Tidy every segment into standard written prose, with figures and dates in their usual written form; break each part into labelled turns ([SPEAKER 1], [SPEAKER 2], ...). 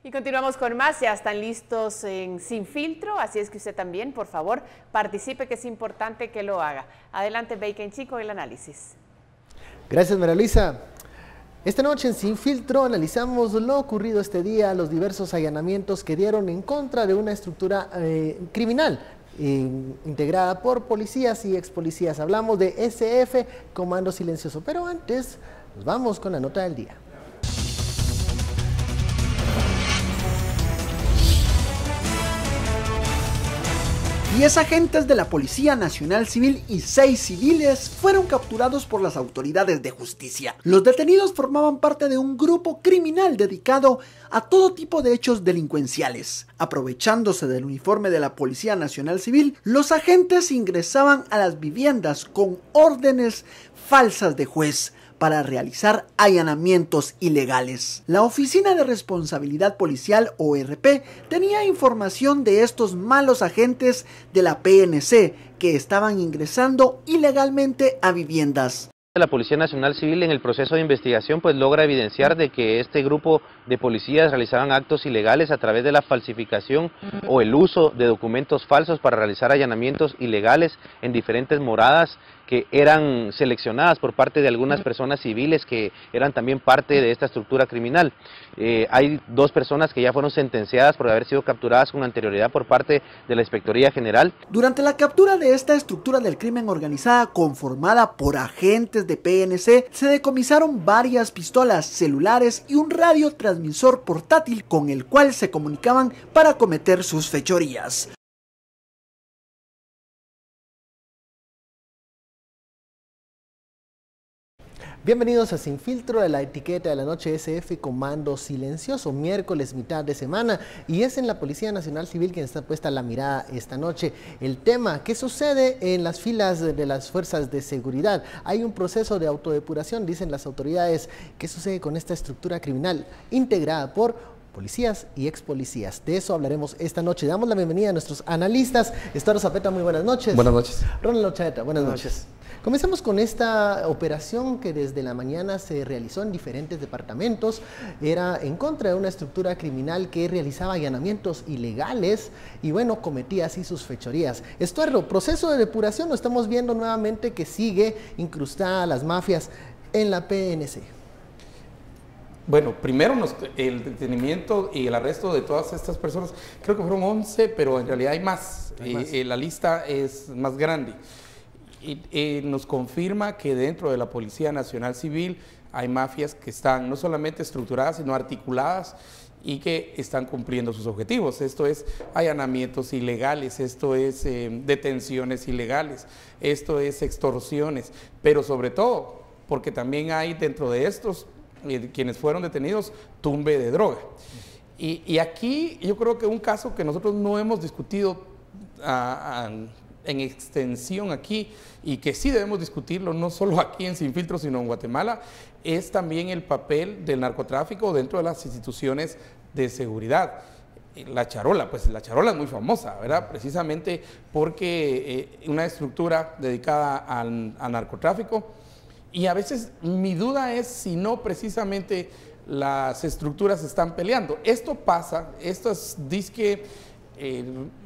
[SPEAKER 1] Y continuamos con más, ya están listos en Sin Filtro, así es que usted también, por favor, participe, que es importante que lo haga. Adelante, Bacon Chico, el análisis.
[SPEAKER 2] Gracias, María Luisa. Esta noche en Sin Filtro analizamos lo ocurrido este día, los diversos allanamientos que dieron en contra de una estructura criminal integrada por policías y ex policías. Hablamos de SF, Comando Silencioso, pero antes nos vamos con la nota del día.
[SPEAKER 3] Diez agentes de la Policía Nacional Civil y 6 civiles fueron capturados por las autoridades de justicia. Los detenidos formaban parte de un grupo criminal dedicado a todo tipo de hechos delincuenciales. Aprovechándose del uniforme de la Policía Nacional Civil, los agentes ingresaban a las viviendas con órdenes falsas de juez para realizar allanamientos ilegales. La Oficina de Responsabilidad Policial, ORP, tenía información de estos malos agentes de la PNC que estaban ingresando ilegalmente a viviendas.
[SPEAKER 4] La Policía Nacional Civil en el proceso de investigación pues logra evidenciar de que este grupo de policías realizaban actos ilegales a través de la falsificación o el uso de documentos falsos para realizar allanamientos ilegales en diferentes moradas que eran seleccionadas por parte de algunas personas civiles que eran también parte de esta estructura criminal. Hay 2 personas que ya fueron sentenciadas por haber sido capturadas con anterioridad por parte de la Inspectoría General.
[SPEAKER 3] Durante la captura de esta estructura del crimen organizada conformada por agentes de PNC, se decomisaron varias pistolas, celulares y un radiotransmisor portátil con el cual se comunicaban para cometer sus fechorías.
[SPEAKER 2] Bienvenidos a Sin Filtro, de la etiqueta de la noche SF, Comando Silencioso, miércoles, mitad de semana, y es en la Policía Nacional Civil quien está puesta la mirada esta noche. El tema, ¿qué sucede en las filas de las fuerzas de seguridad? Hay un proceso de autodepuración, dicen las autoridades. ¿Qué sucede con esta estructura criminal integrada por policías y ex policías? De eso hablaremos esta noche. Damos la bienvenida a nuestros analistas. Estaro Zapeta, muy buenas noches.
[SPEAKER 5] Buenas noches.
[SPEAKER 2] Ronald Ochaeta, buenas noches. Comencemos con esta operación que desde la mañana se realizó en diferentes departamentos. Era en contra de una estructura criminal que realizaba allanamientos ilegales y bueno, cometía así sus fechorías. Estuardo, proceso de depuración, lo estamos viendo nuevamente que sigue incrustada las mafias en la PNC.
[SPEAKER 5] Bueno, primero el detenimiento y el arresto de todas estas personas, creo que fueron 11, pero en realidad hay más. La lista es más grande. Y nos confirma que dentro de la Policía Nacional Civil hay mafias que están no solamente estructuradas, sino articuladas y que están cumpliendo sus objetivos. Esto es allanamientos ilegales, esto es detenciones ilegales, esto es extorsiones, pero sobre todo porque también hay dentro de estos, quienes fueron detenidos, tumbe de droga. Y aquí yo creo que un caso que nosotros no hemos discutido en extensión aquí y que sí debemos discutirlo no solo aquí en Sin Filtro sino en Guatemala, es también el papel del narcotráfico dentro de las instituciones de seguridad. La charola, pues la charola es muy famosa, ¿verdad? Precisamente porque una estructura dedicada al narcotráfico, y a veces mi duda es si no precisamente las estructuras están peleando. Esto pasa, estas disque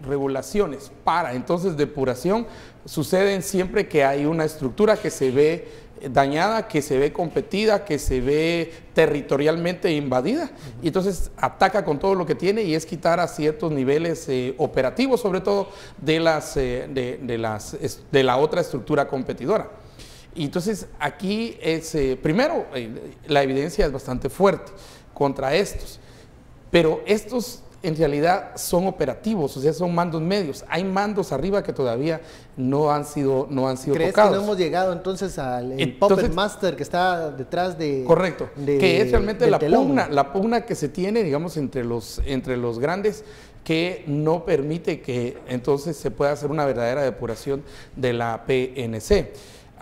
[SPEAKER 5] regulaciones para entonces depuración suceden siempre que hay una estructura que se ve dañada, que se ve competida, que se ve territorialmente invadida, y entonces ataca con todo lo que tiene y es quitar a ciertos niveles operativos, sobre todo de la otra estructura competidora. Y entonces aquí es, primero, la evidencia es bastante fuerte contra estos, pero estos en realidad son operativos, o sea, son mandos medios. Hay mandos arriba que todavía no han sido
[SPEAKER 2] ¿Crees
[SPEAKER 5] tocados.
[SPEAKER 2] que no hemos llegado entonces al puppet master que está detrás de...
[SPEAKER 5] Correcto, que es realmente la pugna que se tiene, digamos, entre los grandes, que no permite que entonces se pueda hacer una verdadera depuración de la PNC.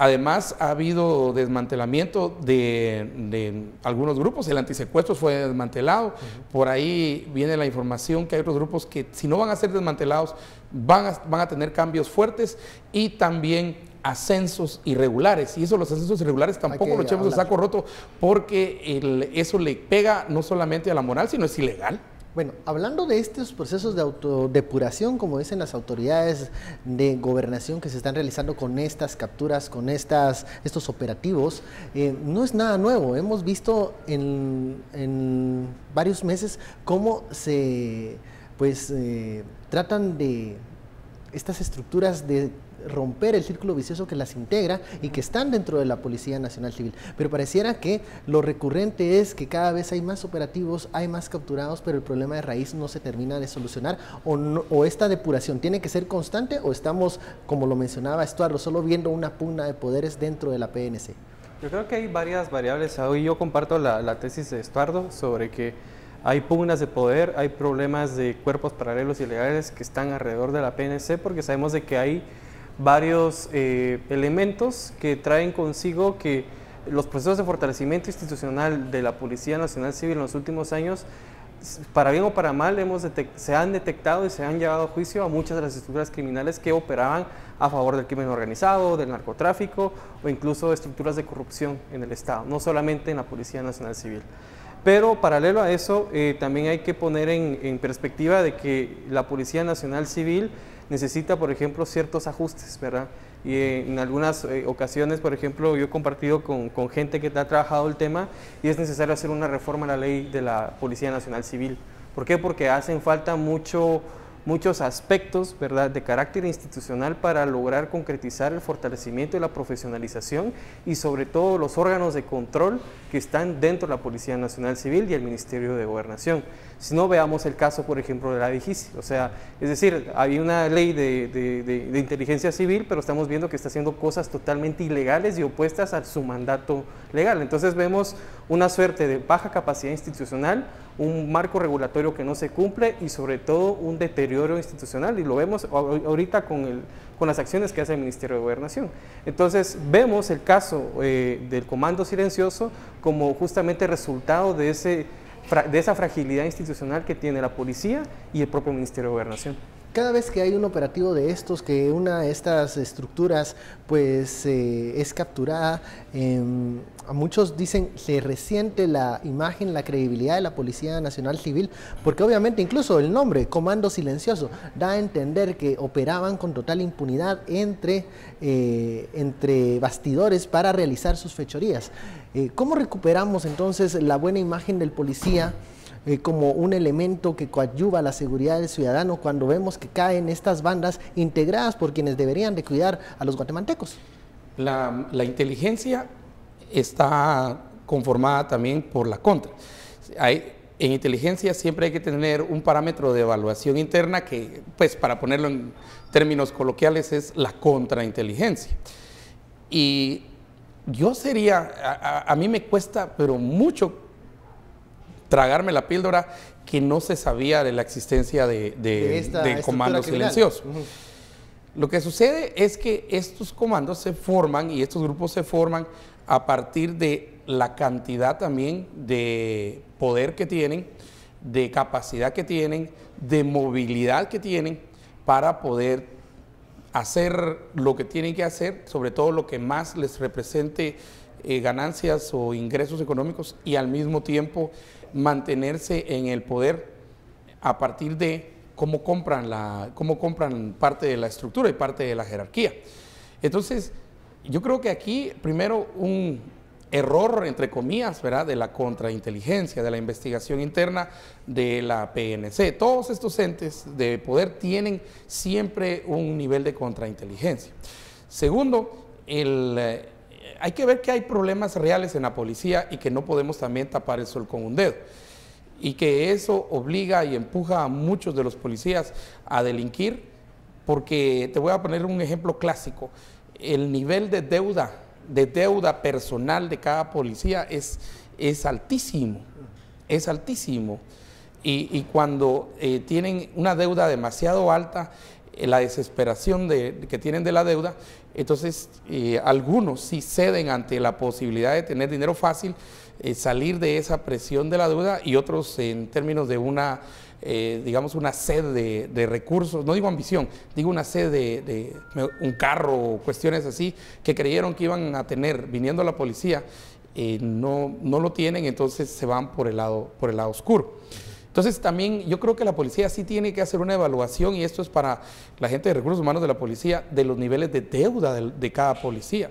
[SPEAKER 5] Además, ha habido desmantelamiento de algunos grupos. El antisecuestros fue desmantelado. Por ahí viene la información que hay otros grupos que, si no van a ser desmantelados, van a tener cambios fuertes y también ascensos irregulares. Y eso, los ascensos irregulares, tampoco lo echemos a saco roto, porque eso le pega no solamente a la moral, sino es ilegal.
[SPEAKER 2] Bueno, hablando de estos procesos de autodepuración, como dicen las autoridades de gobernación que se están realizando con estas capturas, con estos operativos, no es nada nuevo. Hemos visto en varios meses cómo se tratan de estas estructuras de romper el círculo vicioso que las integra y que están dentro de la Policía Nacional Civil. Pero pareciera que lo recurrente es que cada vez hay más operativos, hay más capturados, pero el problema de raíz no se termina de solucionar, o esta depuración tiene que ser constante, o estamos, como lo mencionaba Estuardo, solo viendo una pugna de poderes dentro de la PNC.
[SPEAKER 6] Yo creo que hay varias variables. Hoy yo comparto la tesis de Estuardo sobre que hay pugnas de poder, hay problemas de cuerpos paralelos y ilegales que están alrededor de la PNC, porque sabemos de que hay varios elementos que traen consigo que los procesos de fortalecimiento institucional de la Policía Nacional Civil en los últimos años, para bien o para mal, se han detectado y se han llevado a juicio a muchas de las estructuras criminales que operaban a favor del crimen organizado, del narcotráfico o incluso estructuras de corrupción en el Estado, no solamente en la Policía Nacional Civil. Pero paralelo a eso, también hay que poner en perspectiva de que la Policía Nacional Civil necesita, por ejemplo, ciertos ajustes, ¿verdad? Y en algunas ocasiones, por ejemplo, yo he compartido con gente que ha trabajado el tema y es necesario hacer una reforma a la ley de la Policía Nacional Civil. ¿Por qué? Porque hacen falta muchos aspectos, ¿verdad?, de carácter institucional para lograr concretizar el fortalecimiento y la profesionalización y sobre todo los órganos de control que están dentro de la Policía Nacional Civil y el Ministerio de Gobernación. Si no, veamos el caso, por ejemplo, de la DIGICI, o sea, es decir, hay una ley de inteligencia civil, pero estamos viendo que está haciendo cosas totalmente ilegales y opuestas a su mandato legal. Entonces vemos una suerte de baja capacidad institucional, un marco regulatorio que no se cumple y sobre todo un deterioro institucional, y lo vemos ahorita con las acciones que hace el Ministerio de Gobernación. Entonces vemos el caso del Comando Silencioso como justamente resultado de esa fragilidad institucional que tiene la policía y el propio Ministerio de Gobernación.
[SPEAKER 2] Cada vez que hay un operativo de estos, que una de estas estructuras pues es capturada, a muchos dicen se resiente la imagen, la credibilidad de la Policía Nacional Civil, porque obviamente incluso el nombre, Comando Silencioso, da a entender que operaban con total impunidad entre bastidores para realizar sus fechorías. ¿Cómo recuperamos entonces la buena imagen del policía como un elemento que coadyuva a la seguridad del ciudadano cuando vemos que caen estas bandas integradas por quienes deberían de cuidar a los guatemaltecos?
[SPEAKER 5] La inteligencia está conformada también por la contra. En inteligencia siempre hay que tener un parámetro de evaluación interna que, pues para ponerlo en términos coloquiales, es la contrainteligencia. Y yo a mí me cuesta, pero mucho, tragarme la píldora que no se sabía de la existencia de Comando Silencioso. Lo que sucede es que estos comandos se forman y estos grupos se forman a partir de la cantidad también de poder que tienen, de capacidad que tienen, de movilidad que tienen para poder hacer lo que tienen que hacer, sobre todo lo que más les represente ganancias o ingresos económicos, y al mismo tiempo mantenerse en el poder a partir de cómo compran parte de la estructura y parte de la jerarquía. Entonces, yo creo que aquí, primero, un error, entre comillas, ¿verdad?, de la contrainteligencia, de la investigación interna de la PNC. Todos estos entes de poder tienen siempre un nivel de contrainteligencia. Segundo, hay que ver que hay problemas reales en la policía y que no podemos también tapar el sol con un dedo. Y que eso obliga y empuja a muchos de los policías a delinquir, porque te voy a poner un ejemplo clásico. El nivel de deuda personal de cada policía es altísimo, es altísimo. Y cuando tienen una deuda demasiado alta, la desesperación que tienen de la deuda, entonces algunos sí ceden ante la posibilidad de tener dinero fácil, salir de esa presión de la deuda, y otros en términos de digamos una sed de recursos, no digo ambición, digo una sed de un carro o cuestiones así, que creyeron que iban a tener viniendo a la policía, no lo tienen, entonces se van por el lado oscuro. Entonces también yo creo que la policía sí tiene que hacer una evaluación, y esto es para la gente de recursos humanos de la policía, de los niveles de deuda de cada policía.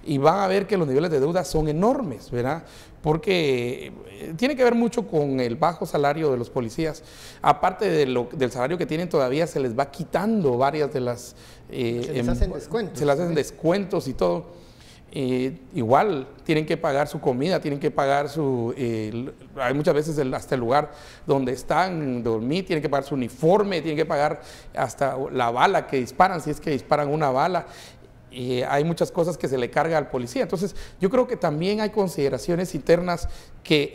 [SPEAKER 5] Y van a ver que los niveles de deuda son enormes, ¿verdad? Porque tiene que ver mucho con el bajo salario de los policías. Aparte del salario que tienen, todavía se les va quitando varias de las...
[SPEAKER 2] se les hacen descuentos.
[SPEAKER 5] Se les hacen descuentos y todo. Igual tienen que pagar su comida, tienen que pagar hay muchas veces hasta el lugar donde están, dormir, tienen que pagar su uniforme, tienen que pagar hasta la bala que disparan, si es que disparan una bala. Hay muchas cosas que se le carga al policía. Entonces yo creo que también hay consideraciones internas que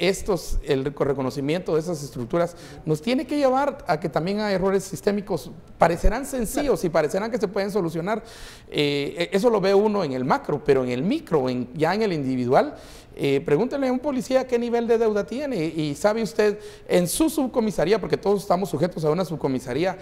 [SPEAKER 5] el reconocimiento de esas estructuras nos tiene que llevar a que también hay errores sistémicos, parecerán sencillos y parecerán que se pueden solucionar. Eso lo ve uno en el macro, pero en el micro, ya en el individual, pregúntele a un policía qué nivel de deuda tiene, y sabe usted en su subcomisaría, porque todos estamos sujetos a una subcomisaría,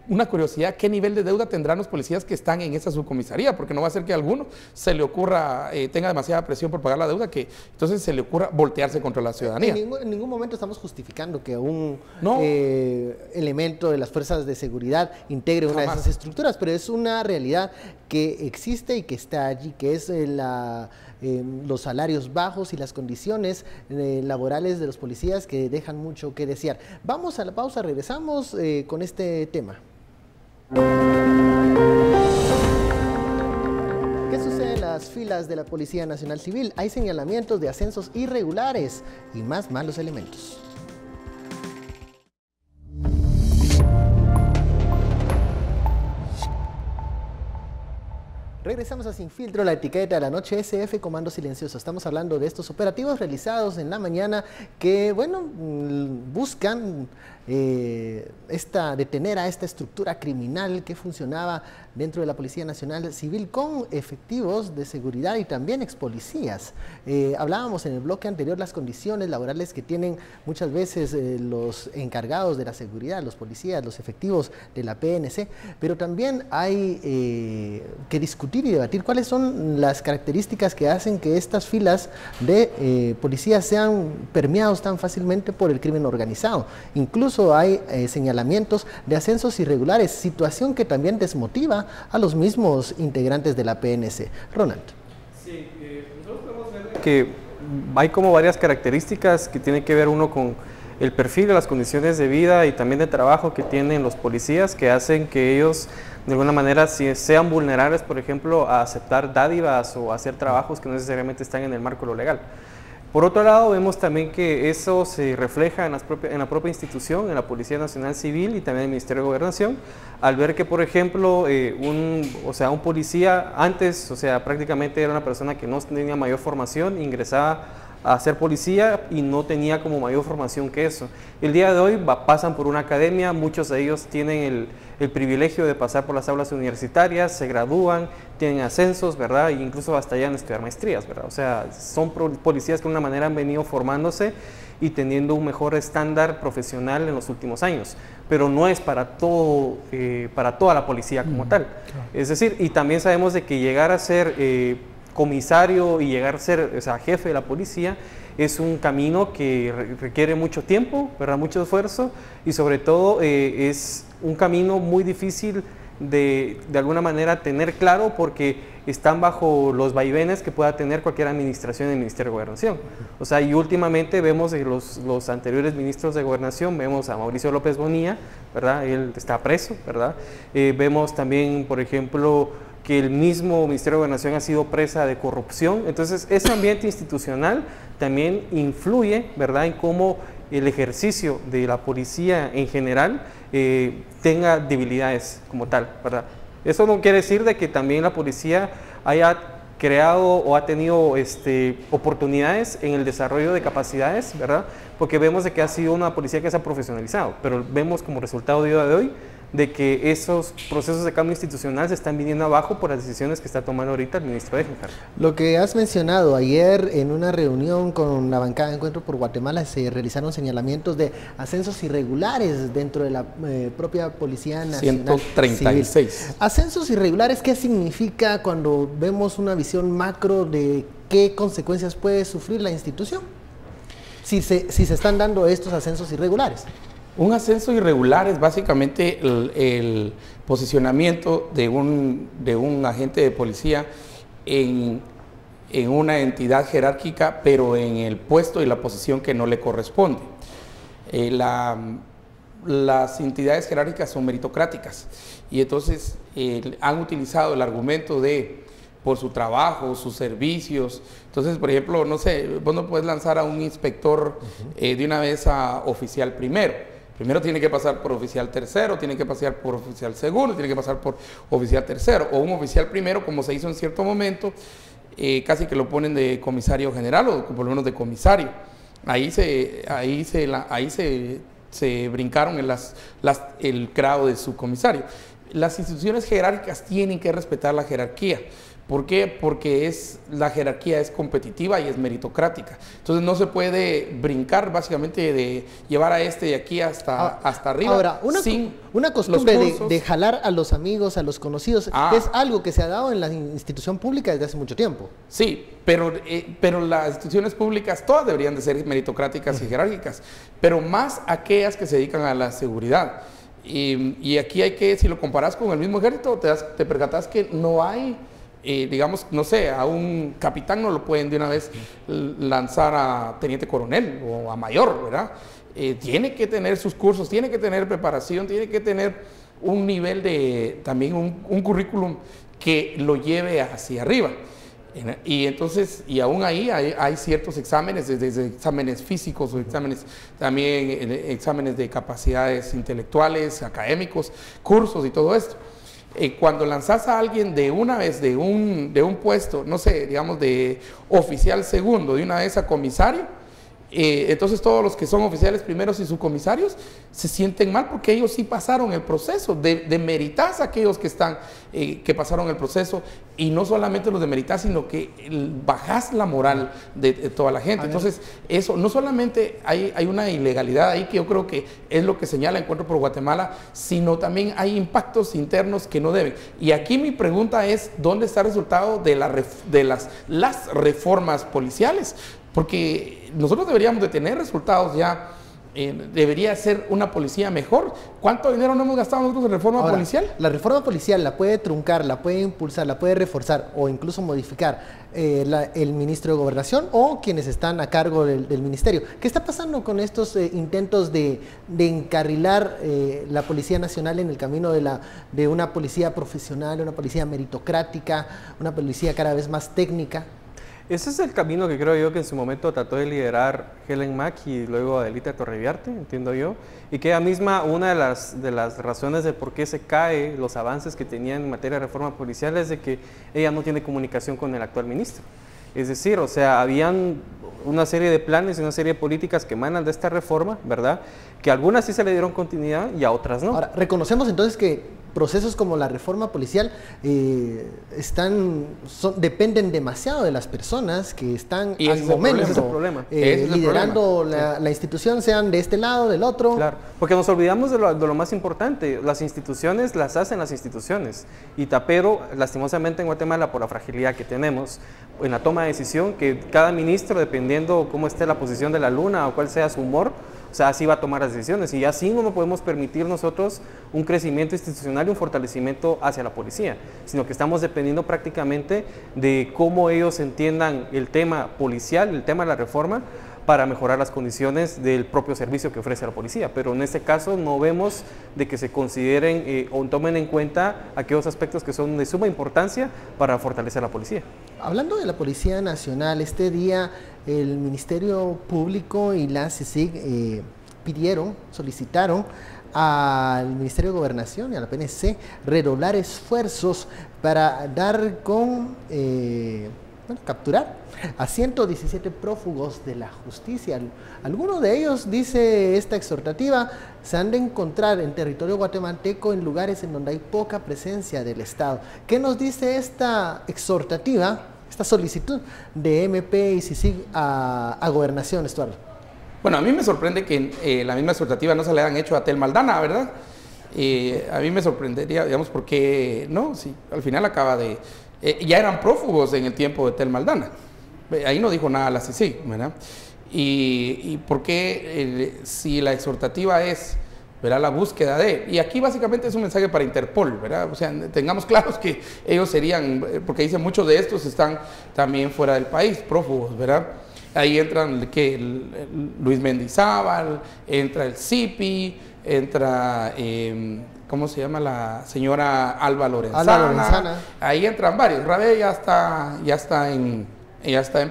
[SPEAKER 5] una curiosidad, ¿qué nivel de deuda tendrán los policías que están en esa subcomisaría? Porque no va a ser que a alguno se le ocurra, tenga demasiada presión por pagar la deuda, que entonces se le ocurra voltearse contra la ciudadanía.
[SPEAKER 2] En ningún momento estamos justificando que un elemento de las fuerzas de seguridad integre una de esas estructuras, pero es una realidad que existe y que está allí, que es los salarios bajos y las condiciones laborales de los policías que dejan mucho que desear. Vamos a la pausa, regresamos con este tema. ¿Qué sucede en las filas de la Policía Nacional Civil? Hay señalamientos de ascensos irregulares y más malos elementos. Regresamos a Sin Filtro, la etiqueta de la noche, SF Comando Silencioso. Estamos hablando de estos operativos realizados en la mañana que, bueno, buscan detener a esta estructura criminal que funcionaba dentro de la Policía Nacional Civil con efectivos de seguridad y también expolicías. Hablábamos en el bloque anterior las condiciones laborales que tienen muchas veces los encargados de la seguridad, los policías, los efectivos de la PNC, pero también hay que discutir y debatir cuáles son las características que hacen que estas filas de policías sean permeados tan fácilmente por el crimen organizado. Incluso hay señalamientos de ascensos irregulares, situación que también desmotiva a los mismos integrantes de la PNC. Ronald.
[SPEAKER 6] Sí, nosotros podemos ver que hay como varias características que tienen que ver uno con el perfil de las condiciones de vida y también de trabajo que tienen los policías, que hacen que ellos de alguna manera sean vulnerables, por ejemplo, a aceptar dádivas o a hacer trabajos que no necesariamente están en el marco de lo legal. Por otro lado, vemos también que eso se refleja en la propia institución, en la Policía Nacional Civil y también en el Ministerio de Gobernación, al ver que, por ejemplo, un policía antes, prácticamente era una persona que no tenía mayor formación, ingresaba a ser policía y no tenía como mayor formación que eso. El día de hoy pasan por una academia, muchos de ellos tienen el privilegio de pasar por las aulas universitarias, se gradúan, tienen ascensos, ¿verdad? E incluso hasta llegan a estudiar maestrías, ¿verdad? O sea, son policías que de una manera han venido formándose y teniendo un mejor estándar profesional en los últimos años, pero no es para toda la policía como tal. Es decir, y también sabemos de que llegar a ser comisario y llegar a ser jefe de la policía es un camino que requiere mucho tiempo, ¿verdad? Mucho esfuerzo, y sobre todo es un camino muy difícil de alguna manera tener claro, porque están bajo los vaivenes que pueda tener cualquier administración del Ministerio de Gobernación. O sea, y últimamente vemos los anteriores ministros de Gobernación, vemos a Mauricio López Bonilla, ¿verdad? Él está preso, ¿verdad? Vemos también, por ejemplo, que el mismo Ministerio de Gobernación ha sido presa de corrupción. Entonces, ese ambiente institucional también influye, ¿verdad?, en cómo el ejercicio de la policía en general tenga debilidades como tal, ¿verdad? Eso no quiere decir de que también la policía haya creado o ha tenido oportunidades en el desarrollo de capacidades, ¿verdad? Porque vemos de que ha sido una policía que se ha profesionalizado, pero vemos como resultado de hoy de que esos procesos de cambio institucional se están viniendo abajo por las decisiones que está tomando ahorita el ministro Éjar.
[SPEAKER 2] Lo que has mencionado, ayer en una reunión con la bancada de Encuentro por Guatemala se realizaron señalamientos de ascensos irregulares dentro de la propia Policía Nacional
[SPEAKER 5] 136.
[SPEAKER 2] Civil. Ascensos irregulares, ¿qué significa cuando vemos una visión macro de qué consecuencias puede sufrir la institución? si se están dando estos ascensos irregulares.
[SPEAKER 5] Un ascenso irregular es básicamente el posicionamiento de un agente de policía en una entidad jerárquica, pero en el puesto y la posición que no le corresponde. Las entidades jerárquicas son meritocráticas y entonces han utilizado el argumento de por su trabajo, sus servicios. Entonces, por ejemplo, no sé, vos no puedes lanzar a un inspector de una vez a oficial primero. Primero tiene que pasar por oficial tercero, tiene que pasar por oficial segundo, tiene que pasar por oficial tercero, o un oficial primero, como se hizo en cierto momento, casi que lo ponen de comisario general o por lo menos de comisario. Ahí se brincaron el grado de subcomisario. Las instituciones jerárquicas tienen que respetar la jerarquía. ¿Por qué? Porque la jerarquía es competitiva y es meritocrática. Entonces no se puede brincar básicamente de llevar a de aquí hasta arriba.
[SPEAKER 2] Ahora, una costumbre de jalar a los amigos, a los conocidos, es algo que se ha dado en la institución pública desde hace mucho tiempo.
[SPEAKER 5] Sí, pero las instituciones públicas todas deberían de ser meritocráticas y jerárquicas, pero más aquellas que se dedican a la seguridad. Y aquí si lo comparas con el mismo ejército, te percatas que no hay... digamos, no sé, a un capitán no lo pueden de una vez lanzar a teniente coronel o a mayor, ¿verdad? Tiene que tener sus cursos, tiene que tener preparación, tiene que tener un nivel también un currículum que lo lleve hacia arriba. Y entonces, y aún ahí hay ciertos exámenes, desde exámenes físicos o también exámenes de capacidades intelectuales, académicos, cursos y todo esto. Cuando lanzas a alguien de una vez de un puesto, no sé, digamos de oficial segundo, de una vez a comisario, entonces todos los que son oficiales primeros y subcomisarios se sienten mal porque ellos sí pasaron el proceso. Demeritas a aquellos que pasaron el proceso, y no solamente los demeritas, sino que bajas la moral de toda la gente. Entonces eso, no solamente hay una ilegalidad ahí, que yo creo que es lo que señala Encuentro por Guatemala, sino también hay impactos internos que no deben. Y aquí mi pregunta es, ¿dónde está el resultado de las reformas policiales? Porque nosotros deberíamos de tener resultados ya, debería ser una policía mejor. ¿Cuánto dinero no hemos gastado nosotros en reforma policial?
[SPEAKER 2] La reforma policial la puede truncar, la puede impulsar, la puede reforzar o incluso modificar el ministro de Gobernación o quienes están a cargo del ministerio. ¿Qué está pasando con estos intentos de encarrilar la Policía Nacional en el camino de una policía profesional, una policía meritocrática, una policía cada vez más técnica?
[SPEAKER 6] Ese es el camino que creo yo que en su momento trató de liderar Helen Mack y luego Adelita Torreviarte, entiendo yo, y que ella misma, una de las razones de por qué se cae los avances que tenía en materia de reforma policial es de que ella no tiene comunicación con el actual ministro. Es decir, o sea, habían una serie de planes y una serie de políticas que emanan de esta reforma, ¿verdad? Que a algunas sí se le dieron continuidad y a otras no.
[SPEAKER 2] Ahora, reconocemos entonces que procesos como la reforma policial dependen demasiado de las personas que están al momento liderando la institución, sean de este lado, del otro.
[SPEAKER 6] Claro, porque nos olvidamos de lo más importante. Las instituciones las hacen las instituciones, pero lastimosamente en Guatemala, por la fragilidad que tenemos en la toma de decisión, que cada ministro, dependiendo cómo esté la posición de la luna o cuál sea su humor, o sea, así va a tomar las decisiones, y así no podemos permitir nosotros un crecimiento institucional y un fortalecimiento hacia la policía, sino que estamos dependiendo prácticamente de cómo ellos entiendan el tema policial, el tema de la reforma, para mejorar las condiciones del propio servicio que ofrece la policía. Pero en este caso no vemos de que se consideren o tomen en cuenta aquellos aspectos que son de suma importancia para fortalecer la policía.
[SPEAKER 2] Hablando de la Policía Nacional, este día el Ministerio Público y la CICIG solicitaron al Ministerio de Gobernación y a la PNC redoblar esfuerzos para dar capturar a 117 prófugos de la justicia. Algunos de ellos, dice esta exhortativa, se han de encontrar en territorio guatemalteco en lugares en donde hay poca presencia del Estado. ¿Qué nos dice esta exhortativa, esta solicitud de MP y CICIG a Gobernación, Estuardo?
[SPEAKER 5] Bueno, a mí me sorprende que la misma exhortativa no se le hayan hecho a Tel Maldana, ¿verdad? A mí me sorprendería, digamos, porque no, sí, al final acaba de... ya eran prófugos en el tiempo de Tel Maldana. Ahí no dijo nada la CICIG, ¿verdad? y por qué si la exhortativa es, ¿verdad?, la búsqueda de, y aquí básicamente es un mensaje para Interpol, ¿verdad? O sea, tengamos claros que ellos serían, porque dicen muchos de estos están también fuera del país, prófugos, ¿verdad? Ahí entran Luis Mendizábal, entra el Zipi, entra, ¿cómo se llama la señora Alba Lorenzana? Ahí entran varios. Rabé ya está en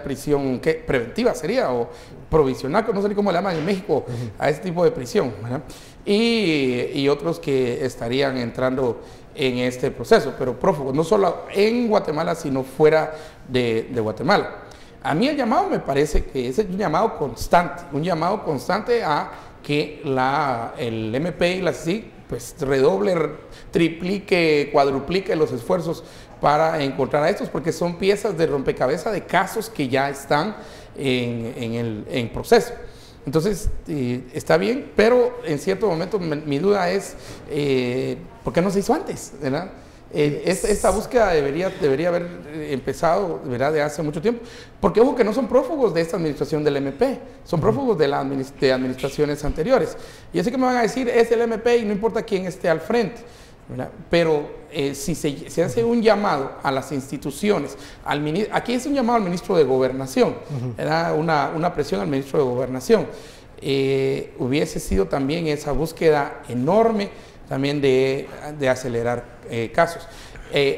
[SPEAKER 5] prisión, ¿qué? Preventiva sería, o provisional, no sé ni cómo le llaman en México a este tipo de prisión, ¿verdad? Y otros que estarían entrando en este proceso, pero prófugos, no solo en Guatemala, sino fuera de Guatemala. A mí el llamado me parece que es un llamado constante a que el MP y la CICIG pues redoble, triplique, cuadruplique los esfuerzos para encontrar a estos, porque son piezas de rompecabezas de casos que ya están en proceso. Entonces, está bien, pero en cierto momento mi duda es, ¿por qué no se hizo antes? ¿Verdad? Esta búsqueda debería haber empezado, ¿verdad?, de hace mucho tiempo, porque ojo que no son prófugos de esta administración del MP, son prófugos de administraciones anteriores. Y así que me van a decir, es el MP y no importa quién esté al frente, ¿verdad? Pero si se hace un llamado a las instituciones, aquí es un llamado al ministro de Gobernación, ¿verdad?, una presión al ministro de Gobernación, hubiese sido también esa búsqueda enorme también de acelerar casos.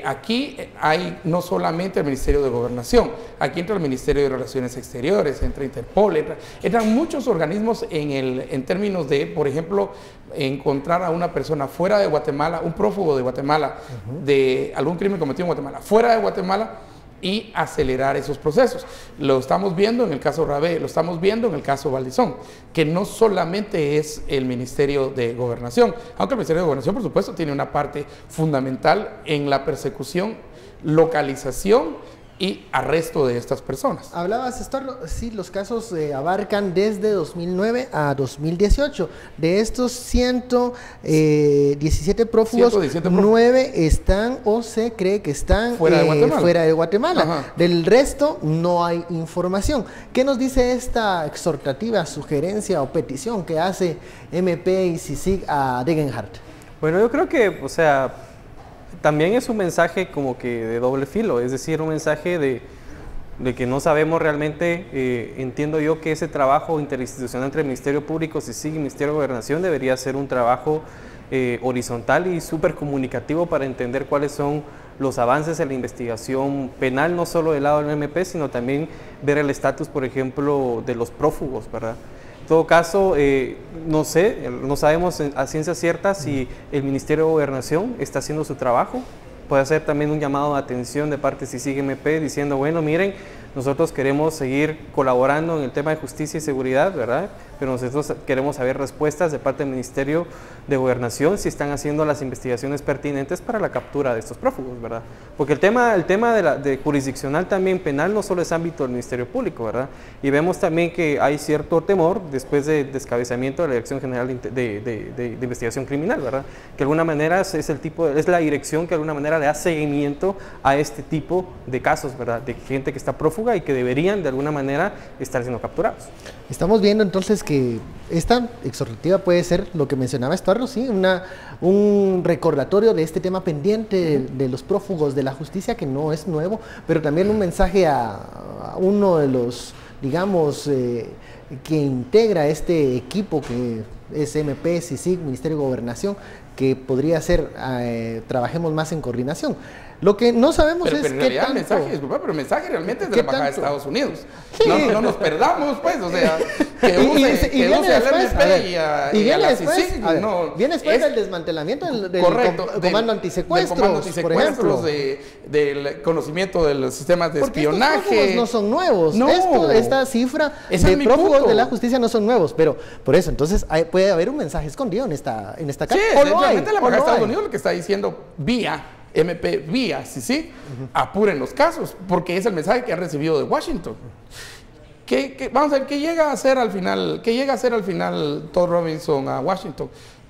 [SPEAKER 5] Aquí hay no solamente el Ministerio de Gobernación, aquí entra el Ministerio de Relaciones Exteriores, entra Interpol, entran muchos organismos en términos de, por ejemplo, encontrar a una persona fuera de Guatemala, un prófugo de Guatemala, de algún crimen cometido en Guatemala, fuera de Guatemala, y acelerar esos procesos. Lo estamos viendo en el caso Rabé, lo estamos viendo en el caso Valdizón, que no solamente es el Ministerio de Gobernación, aunque el Ministerio de Gobernación, por supuesto, tiene una parte fundamental en la persecución, localización y arresto de estas personas.
[SPEAKER 2] Hablabas, Estuardo, sí, los casos abarcan desde 2009 a 2018. De estos 117 prófugos, 9 están o se cree que están fuera de Guatemala. Del resto no hay información. ¿Qué nos dice esta exhortativa, sugerencia o petición que hace MP y CICIG a Degenhardt?
[SPEAKER 6] Bueno, yo creo que, o sea, también es un mensaje como que de doble filo, es decir, un mensaje de que no sabemos realmente. Entiendo yo que ese trabajo interinstitucional entre el Ministerio Público, CICIG y Ministerio de Gobernación debería ser un trabajo horizontal y súper comunicativo para entender cuáles son los avances en la investigación penal, no solo del lado del MP, sino también ver el estatus, por ejemplo, de los prófugos, ¿verdad? En todo caso, no sabemos a ciencia cierta si el Ministerio de Gobernación está haciendo su trabajo. Puede hacer también un llamado de atención de parte de CICIG MP diciendo, bueno, miren, nosotros queremos seguir colaborando en el tema de justicia y seguridad, ¿verdad? Pero nosotros queremos saber respuestas de parte del Ministerio de Gobernación si están haciendo las investigaciones pertinentes para la captura de estos prófugos, ¿verdad? Porque el tema de jurisdiccional también penal no solo es ámbito del Ministerio Público, ¿verdad? Y vemos también que hay cierto temor después del descabezamiento de la Dirección General de Investigación Criminal, ¿verdad? Que de alguna manera es la dirección que de alguna manera le da seguimiento a este tipo de casos, ¿verdad? De gente que está prófuga y que deberían de alguna manera estar siendo capturados.
[SPEAKER 2] Estamos viendo entonces que esta exhortativa puede ser lo que mencionaba Estuardo, sí, un recordatorio de este tema pendiente de los prófugos de la justicia, que no es nuevo, pero también un mensaje a uno de los, digamos, que integra este equipo que es MP, CICIG, Ministerio de Gobernación, que podría ser, trabajemos más en coordinación. Lo que no sabemos
[SPEAKER 5] pero
[SPEAKER 2] es
[SPEAKER 5] en realidad
[SPEAKER 2] qué tanto,
[SPEAKER 5] pero el mensaje realmente es de la Embajada de Estados Unidos.
[SPEAKER 2] Sí.
[SPEAKER 5] No nos perdamos, pues, o sea, que use al MP y a la CICIG.
[SPEAKER 2] Viene después del desmantelamiento del comando antisecuestros,
[SPEAKER 5] por ejemplo. Del conocimiento de los sistemas de espionaje.
[SPEAKER 2] Estos prófugos no son nuevos.
[SPEAKER 5] No.
[SPEAKER 2] Esta cifra de prófugos de la justicia no son nuevos, pero por eso, entonces puede haber un mensaje escondido en esta carta.
[SPEAKER 5] Sí, realmente la Embajada de Estados Unidos lo que está diciendo vía MP, vía CICIG, apuren los casos, porque es el mensaje que ha recibido de Washington. Vamos a ver, ¿qué llega a hacer al final Todd Robinson a Washington?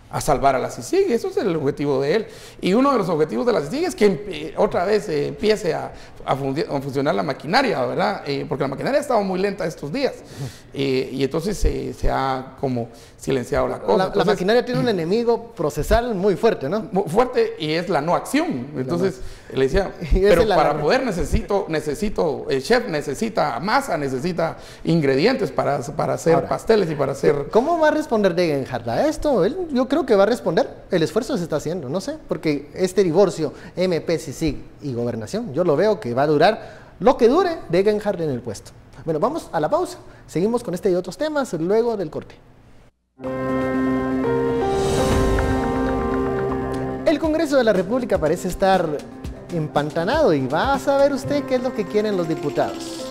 [SPEAKER 5] a salvar a la CICIG. Eso es el objetivo de él. Y uno de los objetivos de la CICIG es que otra vez empiece a funcionar la maquinaria, ¿verdad? Porque la maquinaria ha estado muy lenta estos días. Y entonces se ha como silenciado la cosa.
[SPEAKER 2] La maquinaria tiene un enemigo procesal muy fuerte, ¿no?
[SPEAKER 5] Muy fuerte, y es la no acción. Entonces le decía, pero para poder el chef necesita masa, necesita ingredientes para hacer pasteles y para hacer...
[SPEAKER 2] ¿Cómo va a responder Degenhardt a esto? Yo creo que va a responder, el esfuerzo se está haciendo, no sé, porque este divorcio MP, CICIG y Gobernación, yo lo veo que va a durar lo que dure Degenhardt en el puesto. Bueno, vamos a la pausa, seguimos con este y otros temas luego del corte. El Congreso de la República parece estar empantanado y va a saber usted qué es lo que quieren los diputados.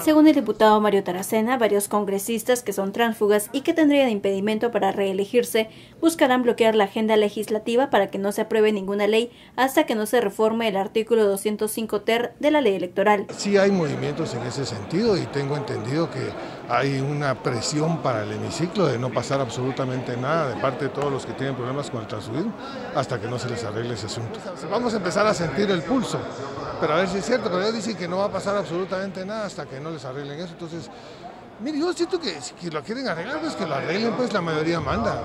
[SPEAKER 7] Según el diputado Mario Taracena, varios congresistas que son tránsfugas y que tendrían impedimento para reelegirse buscarán bloquear la agenda legislativa para que no se apruebe ninguna ley hasta que no se reforme el artículo 205 ter de la ley electoral.
[SPEAKER 8] Sí hay movimientos en ese sentido y tengo entendido que hay una presión para el hemiciclo de no pasar absolutamente nada de parte de todos los que tienen problemas con el transfugismo hasta que no se les arregle ese asunto. Vamos a empezar a sentir el pulso, pero a ver si es cierto, pero ellos dicen que no va a pasar absolutamente nada hasta que no les arreglen eso. Entonces, mire, yo siento que si lo quieren arreglar, pues que lo arreglen, pues la mayoría manda.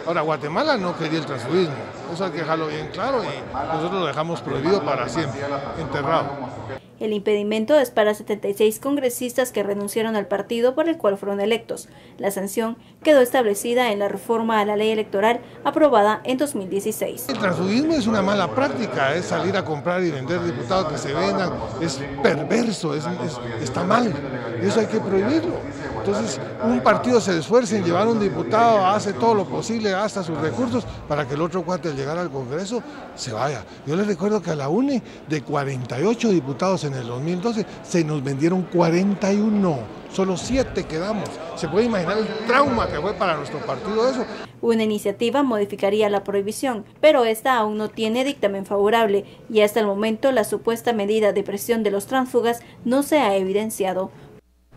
[SPEAKER 8] Ahora, Guatemala no quería el transfugismo, eso hay que dejarlo bien claro y nosotros lo dejamos prohibido para siempre, enterrado.
[SPEAKER 7] El impedimento es para 76 congresistas que renunciaron al partido por el cual fueron electos. La sanción quedó establecida en la reforma a la ley electoral aprobada en 2016.
[SPEAKER 8] El transfugismo es una mala práctica, es salir a comprar y vender diputados que se vendan, es perverso, está mal, eso hay que prohibirlo. Entonces, un partido se esfuerza en llevar un diputado, hace todo lo posible, gasta sus recursos para que el otro cuate al llegar al Congreso se vaya. Yo les recuerdo que a la UNE, de 48 diputados en el 2012, se nos vendieron 41, solo 7 quedamos. ¿Se puede imaginar el trauma que fue para nuestro partido eso?
[SPEAKER 7] Una iniciativa modificaría la prohibición, pero esta aún no tiene dictamen favorable y hasta el momento la supuesta medida de presión de los tránsfugas no se ha evidenciado.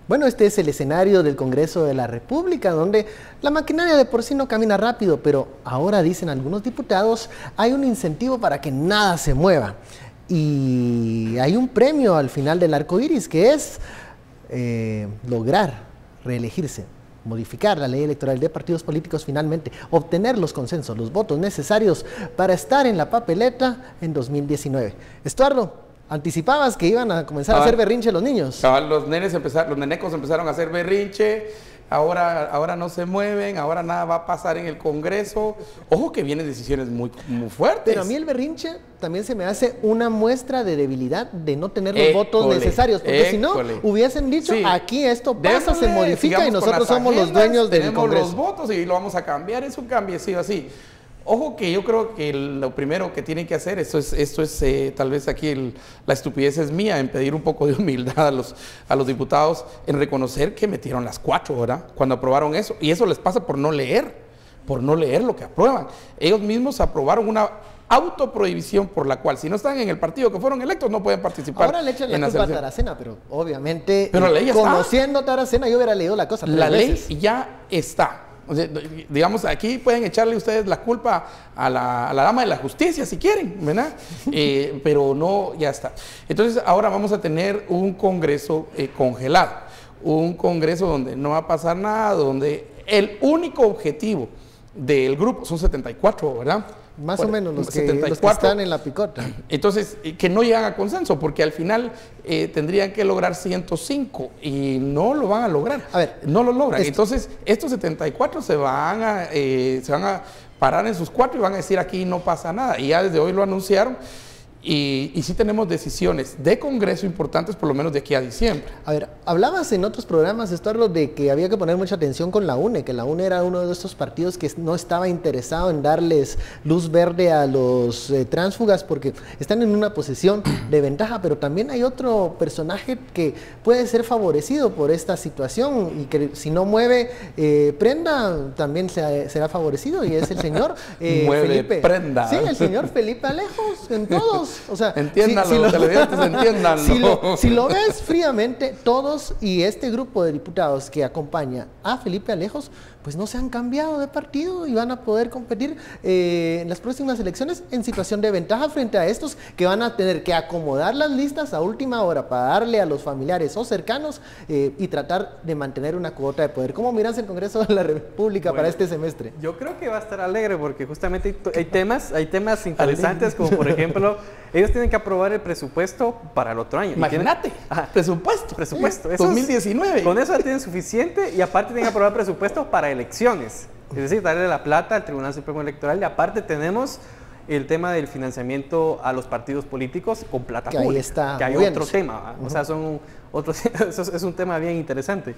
[SPEAKER 2] Bueno, este es el escenario del Congreso de la República, donde la maquinaria de por sí no camina rápido, pero ahora, dicen algunos diputados, hay un incentivo para que nada se mueva. Y hay un premio al final del arco iris, que es lograr reelegirse, modificar la ley electoral de partidos políticos finalmente, obtener los consensos, los votos necesarios para estar en la papeleta en 2019. Estuardo, ¿anticipabas que iban a comenzar a hacer berrinche los niños?
[SPEAKER 5] Los nenecos empezaron a hacer berrinche, ahora no se mueven, ahora nada va a pasar en el Congreso. Ojo que vienen decisiones muy fuertes.
[SPEAKER 2] Pero a mí el berrinche también se me hace una muestra de debilidad de no tener los votos necesarios, porque si no, hubiesen dicho, sí, aquí esto pasa, se modifica y nosotros somos los dueños del Congreso.
[SPEAKER 5] Tenemos los votos y lo vamos a cambiar, es un cambiecillo así. Ojo que yo creo que lo primero que tienen que hacer, esto es tal vez aquí la estupidez es mía en pedir un poco de humildad a los diputados en reconocer que metieron las 4, ¿verdad? Cuando aprobaron eso, y eso les pasa por no leer lo que aprueban. Ellos mismos aprobaron una autoprohibición por la cual si no están en el partido que fueron electos no pueden participar.
[SPEAKER 2] Ahora le echan la culpa a Taracena, pero obviamente
[SPEAKER 5] pero la ley ya
[SPEAKER 2] conociendo a Taracena yo hubiera leído la cosa 3 veces.
[SPEAKER 5] La ley ya está. O sea, digamos, aquí pueden echarle ustedes la culpa a la dama de la justicia si quieren, ¿verdad? Pero no, ya está. Entonces ahora vamos a tener un Congreso congelado, un Congreso donde no va a pasar nada, donde el único objetivo del grupo son 74, ¿verdad?
[SPEAKER 2] Más o menos los que están en la picota.
[SPEAKER 5] Entonces, que no llegan a consenso, porque al final tendrían que lograr 105 y no lo van a lograr. A ver, no lo logran. Entonces, estos 74 se van a parar en sus 4 y van a decir aquí no pasa nada. Y ya desde hoy lo anunciaron. Y sí tenemos decisiones de Congreso importantes por lo menos de aquí a diciembre.
[SPEAKER 2] A ver, hablabas en otros programas, Estuardo, de que había que poner mucha atención con la UNE, que la UNE era uno de estos partidos que no estaba interesado en darles luz verde a los tránsfugas porque están en una posición de ventaja, pero también hay otro personaje que puede ser favorecido por esta situación y que si no mueve prenda también será favorecido y es el señor
[SPEAKER 5] mueve
[SPEAKER 2] Felipe.
[SPEAKER 5] Prenda.
[SPEAKER 2] Sí, el señor Felipe Alejos en todos. todos, o sea,
[SPEAKER 5] entiéndanlo, los televidentes, entiéndanlo.
[SPEAKER 2] Si lo ves fríamente, todos y este grupo de diputados que acompaña a Felipe Alejos, pues no se han cambiado de partido y van a poder competir en las próximas elecciones en situación de ventaja frente a estos que van a tener que acomodar las listas a última hora para darle a los familiares o cercanos y tratar de mantener una cuota de poder. ¿Cómo miras el Congreso de la República para este semestre?
[SPEAKER 6] Yo creo que va a estar alegre porque justamente hay temas interesantes como por ejemplo, ellos tienen que aprobar el presupuesto para el otro año.
[SPEAKER 5] Imagínate, presupuesto. 2019.
[SPEAKER 6] Con eso ya tienen suficiente y aparte tienen que aprobar presupuesto para elecciones. Es decir, darle la plata al Tribunal Supremo Electoral y aparte tenemos el tema del financiamiento a los partidos políticos con plata pública.
[SPEAKER 2] Ahí está.
[SPEAKER 6] Que hay otro tema, o sea, eso es un tema bien interesante.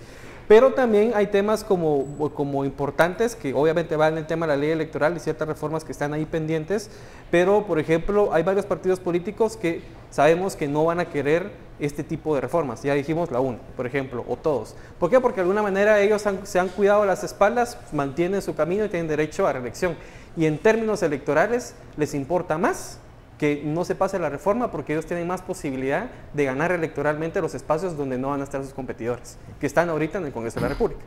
[SPEAKER 6] Pero también hay temas como importantes que obviamente van en el tema de la ley electoral y ciertas reformas que están ahí pendientes, pero por ejemplo hay varios partidos políticos que sabemos que no van a querer este tipo de reformas. Ya dijimos la UNE, por ejemplo, o todos. ¿Por qué? Porque de alguna manera ellos se han cuidado las espaldas, mantienen su camino y tienen derecho a reelección. Y en términos electorales les importa más que no se pase la reforma porque ellos tienen más posibilidad de ganar electoralmente los espacios donde no van a estar sus competidores, que están ahorita en el Congreso de la República.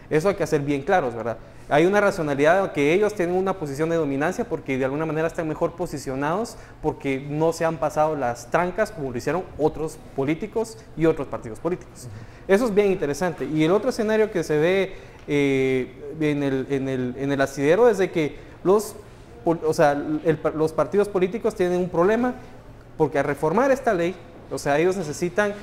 [SPEAKER 6] Eso hay que hacer bien claros, ¿verdad? Hay una racionalidad que ellos tienen una posición de dominancia porque de alguna manera están mejor posicionados porque no se han pasado las trancas como lo hicieron otros políticos y otros partidos políticos. Eso es bien interesante. Y el otro escenario que se ve en el asidero es de que los partidos políticos tienen un problema porque al reformar esta ley, o sea, ellos necesitan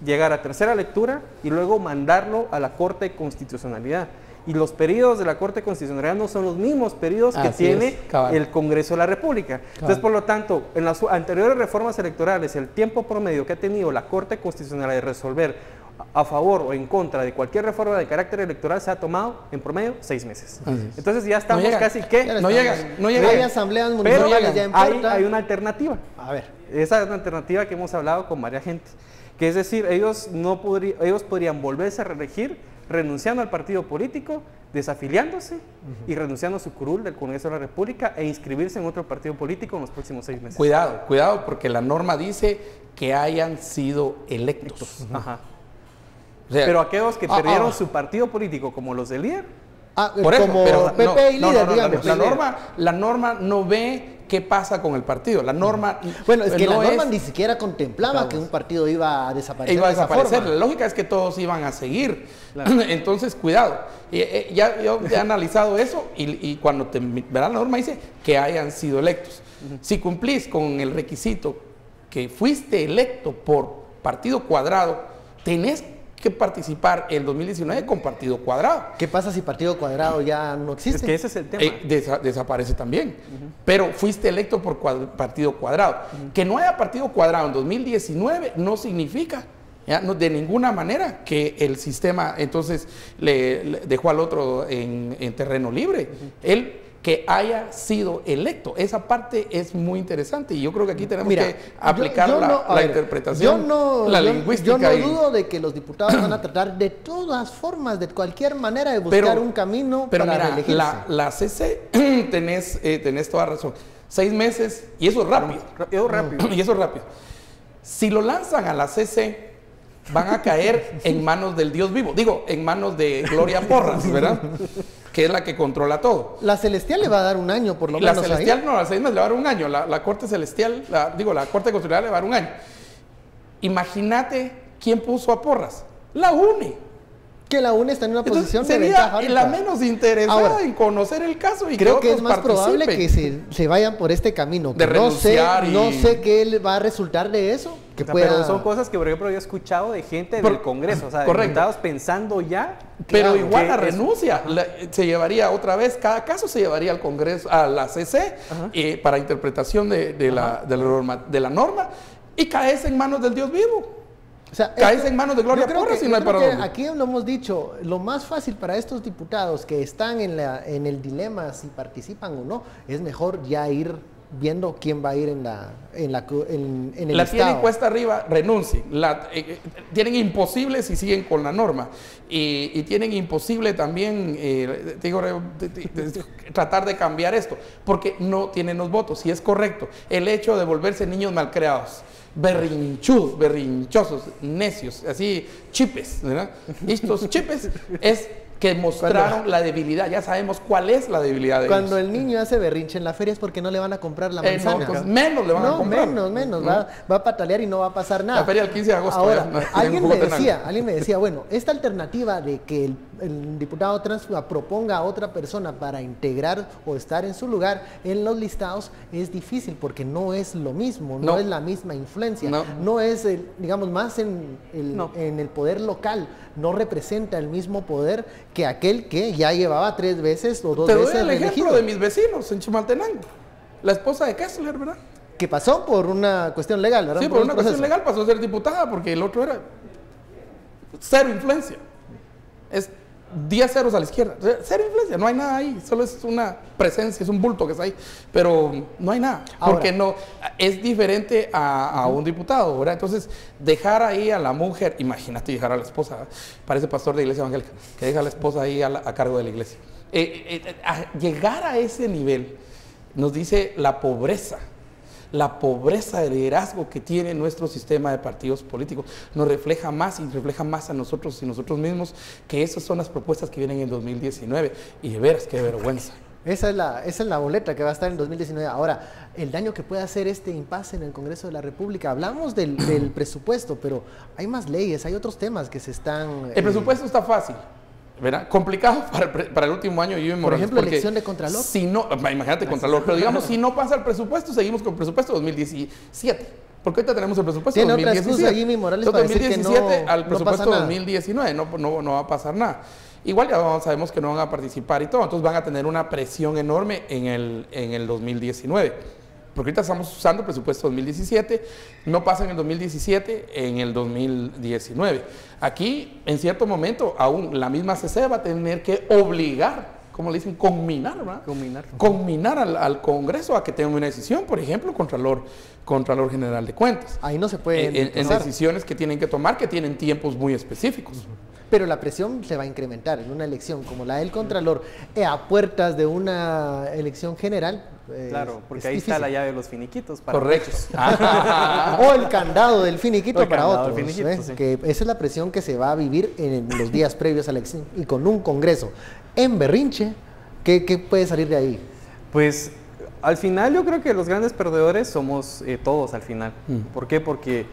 [SPEAKER 6] llegar a tercera lectura y luego mandarlo a la Corte de Constitucionalidad. Y los periodos de la Corte de Constitucionalidad no son los mismos periodos que tiene el Congreso de la República. Entonces, por lo tanto, en las anteriores reformas electorales, el tiempo promedio que ha tenido la Corte Constitucional de resolver a favor o en contra de cualquier reforma de carácter electoral se ha tomado en promedio 6 meses. Entonces ya estamos casi que...
[SPEAKER 5] No llega.
[SPEAKER 2] Hay asambleas municipales ya en puerta.
[SPEAKER 6] Hay una alternativa.
[SPEAKER 2] A ver.
[SPEAKER 6] Esa es una alternativa que hemos hablado con varias gente. Que es decir, ellos podrían volverse a reelegir renunciando al partido político, desafiliándose y renunciando a su curul del Congreso de la República e inscribirse en otro partido político en los próximos 6 meses.
[SPEAKER 5] Cuidado, porque la norma dice que hayan sido electos.
[SPEAKER 6] Ajá. O sea, pero aquellos que perdieron su partido político, como los del líder.
[SPEAKER 2] Por eso, como PP y líder, digamos.
[SPEAKER 5] La norma no ve qué pasa con el partido. La norma...
[SPEAKER 2] Bueno, es que la norma ni siquiera contemplaba que un partido iba a desaparecer.
[SPEAKER 5] La lógica es que todos iban a seguir. Claro. Entonces, cuidado. Yo he analizado eso y cuando te verá la norma dice que hayan sido electos. Si cumplís con el requisito que fuiste electo por partido cuadrado, tenés que participar el 2019 con partido cuadrado.
[SPEAKER 2] ¿Qué pasa si partido cuadrado ya no existe?
[SPEAKER 6] Es que ese es el tema.
[SPEAKER 5] Desaparece también. Pero fuiste electo por partido cuadrado. Que no haya partido cuadrado en 2019 no significa de ninguna manera que el sistema entonces le dejó al otro en terreno libre. Él que haya sido electo. Esa parte es muy interesante y yo creo que aquí tenemos que aplicar la interpretación, la lingüística.
[SPEAKER 2] Yo no dudo de que los diputados van a tratar de todas formas, de cualquier manera, de buscar un camino para reelegirse.
[SPEAKER 5] La CC, tenés toda razón. 6 meses y eso es rápido. Y eso es rápido. Si lo lanzan a la CC, van a caer en manos del Dios vivo. Digo, en manos de Gloria Porras, ¿verdad? Que es la que controla todo.
[SPEAKER 2] La Celestial le va a dar un año, por lo menos.
[SPEAKER 5] La Celestial no, a 6 meses le va a dar un año. La Corte Celestial, la Corte Constitucional le va a dar un año. Imagínate quién puso a Porras. La UNE.
[SPEAKER 2] Que la UNE está en una posición de
[SPEAKER 5] sería
[SPEAKER 2] ventaja ahorita.
[SPEAKER 5] La menos interesada en conocer el caso y
[SPEAKER 2] creo que es más probable que se vayan por este camino.
[SPEAKER 5] De renunciar
[SPEAKER 2] no sé qué va a resultar de eso.
[SPEAKER 6] Pero son cosas que, por ejemplo, yo he escuchado de gente del Congreso, o sea, de diputados pensando ya.
[SPEAKER 5] Pero igual la renuncia se llevaría otra vez, cada caso se llevaría al Congreso, a la CC, para interpretación de la norma y caes en manos del Dios vivo.
[SPEAKER 2] O sea,
[SPEAKER 5] caes en manos de Gloria Porras y no hay para dónde.
[SPEAKER 2] Aquí lo hemos dicho, lo más fácil para estos diputados que están en el dilema si participan o no, es mejor ya ir viendo quién va a ir en el
[SPEAKER 5] la
[SPEAKER 2] listado.
[SPEAKER 5] tienen cuesta arriba, renuncien. Tienen imposible si siguen con la norma. Y tienen imposible también tratar de cambiar esto, porque no tienen los votos. Y es correcto, el hecho de volverse niños malcriados, berrinchudos, berrinchosos, necios, así, chipes, ¿verdad? Estos chipes es que mostraron la debilidad. Ya sabemos cuál es la debilidad de
[SPEAKER 2] Cuando
[SPEAKER 5] ellos.
[SPEAKER 2] el niño hace berrinche en la feria es porque no le van a comprar la manzana.
[SPEAKER 5] No, pues menos le van a comprar.
[SPEAKER 2] Menos. Va a patalear y no va a pasar nada.
[SPEAKER 5] La feria del 15 de agosto.
[SPEAKER 2] Ahora, alguien me decía, bueno, esta alternativa de que el diputado tránsfuga proponga a otra persona para integrar o estar en su lugar en los listados es difícil porque no es lo mismo, no es la misma influencia, no es, digamos, más en el poder local, no representa el mismo poder que aquel que ya llevaba 3 veces o 2 veces
[SPEAKER 5] Te doy el
[SPEAKER 2] reelegido.
[SPEAKER 5] ejemplo de mis vecinos en Chimaltenango. La esposa de Kessler, ¿verdad?
[SPEAKER 2] Que pasó por una cuestión legal, ¿verdad?
[SPEAKER 5] Sí, por una cuestión legal pasó a ser diputada porque el otro era cero influencia. Es 10 ceros a la izquierda. Cero influencia, no hay nada ahí. Solo es una presencia, es un bulto que está ahí. Pero no hay nada. Porque no es diferente a un diputado, ¿verdad? Entonces, dejar ahí a la mujer, imagínate dejar a la esposa, parece pastor de iglesia evangélica, que deja a la esposa ahí a cargo de la iglesia. Llegar a ese nivel nos dice la pobreza de liderazgo que tiene nuestro sistema de partidos políticos. Nos refleja más y refleja más a nosotros y nosotros mismos, que esas son las propuestas que vienen en 2019. Y de veras, qué vergüenza.
[SPEAKER 2] Esa es la boleta que va a estar en 2019. Ahora, el daño que puede hacer este impasse en el Congreso de la República. Hablamos del presupuesto, pero hay más leyes, hay otros temas que se están...
[SPEAKER 5] El presupuesto está fácil, ¿verdad? Complicado para el último año.
[SPEAKER 2] Por ejemplo, elección de Contralor.
[SPEAKER 5] Si no, imagínate Contralor, pero digamos, si no pasa el presupuesto, seguimos con el presupuesto 2017. Porque ahorita tenemos el presupuesto 2017.
[SPEAKER 2] Jimmy Morales para decir que no,
[SPEAKER 5] al presupuesto
[SPEAKER 2] no
[SPEAKER 5] 2019, no va a pasar nada. Igual ya sabemos que no van a participar y todo, entonces van a tener una presión enorme en el 2019. Porque ahorita estamos usando el presupuesto 2017, no pasa en el 2017, en el 2019. Aquí, en cierto momento, aún la misma CC va a tener que obligar, como le dicen, conminar, ¿verdad? Conminar al Congreso a que tenga una decisión, por ejemplo, Contralor General de Cuentas.
[SPEAKER 2] Ahí no se puede
[SPEAKER 5] en decisiones que tienen que tomar, que tienen tiempos muy específicos.
[SPEAKER 2] Pero la presión se va a incrementar en una elección como la del Contralor, a puertas de una elección general.
[SPEAKER 6] Claro, porque ahí difícil. Está la llave de los finiquitos.
[SPEAKER 5] Correcto.
[SPEAKER 2] O el candado del finiquito para otros.
[SPEAKER 6] Finiquito, sí.
[SPEAKER 2] Que esa es la presión que se va a vivir en los días previos a la elección y con un Congreso en berrinche. ¿Qué puede salir de ahí?
[SPEAKER 6] Pues al final yo creo que los grandes perdedores somos todos al final. ¿Por qué? Porque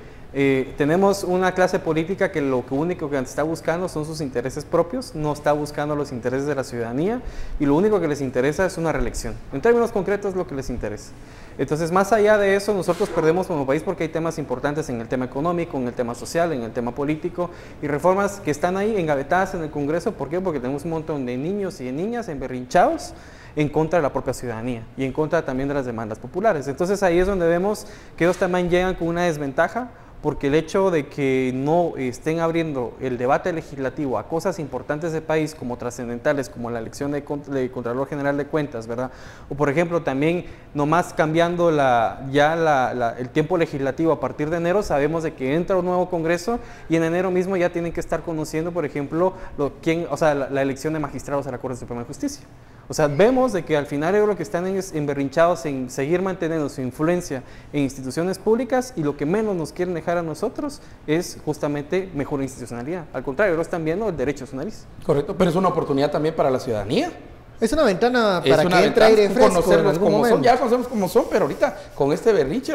[SPEAKER 6] tenemos una clase política que lo único que está buscando son sus intereses propios, no está buscando los intereses de la ciudadanía y lo único que les interesa es una reelección. En términos concretos es lo que les interesa. Entonces, más allá de eso, nosotros perdemos como país porque hay temas importantes en el tema económico, en el tema social, en el tema político y reformas que están ahí engavetadas en el Congreso. ¿Por qué? Porque tenemos un montón de niños y de niñas emberrinchados en contra de la propia ciudadanía y en contra también de las demandas populares. Entonces, ahí es donde vemos que ellos también llegan con una desventaja, porque el hecho de que no estén abriendo el debate legislativo a cosas importantes del país como trascendentales, como la elección de Contralor General de Cuentas, ¿verdad? O por ejemplo también nomás cambiando el tiempo legislativo a partir de enero, sabemos de que entra un nuevo Congreso y en enero mismo ya tienen que estar conociendo, por ejemplo, la elección de magistrados a la Corte Suprema de Justicia. O sea, vemos de que al final ellos lo que están emberrinchados en seguir manteniendo su influencia en instituciones públicas y lo que menos nos quieren dejar a nosotros es justamente mejor institucionalidad. Al contrario, ellos están viendo el derecho a su nariz.
[SPEAKER 5] Correcto, pero es una oportunidad también para la ciudadanía.
[SPEAKER 2] Es una ventana para que entre aire fresco.
[SPEAKER 5] Conocerlos como son, ya conocemos como son, pero ahorita con este berrinche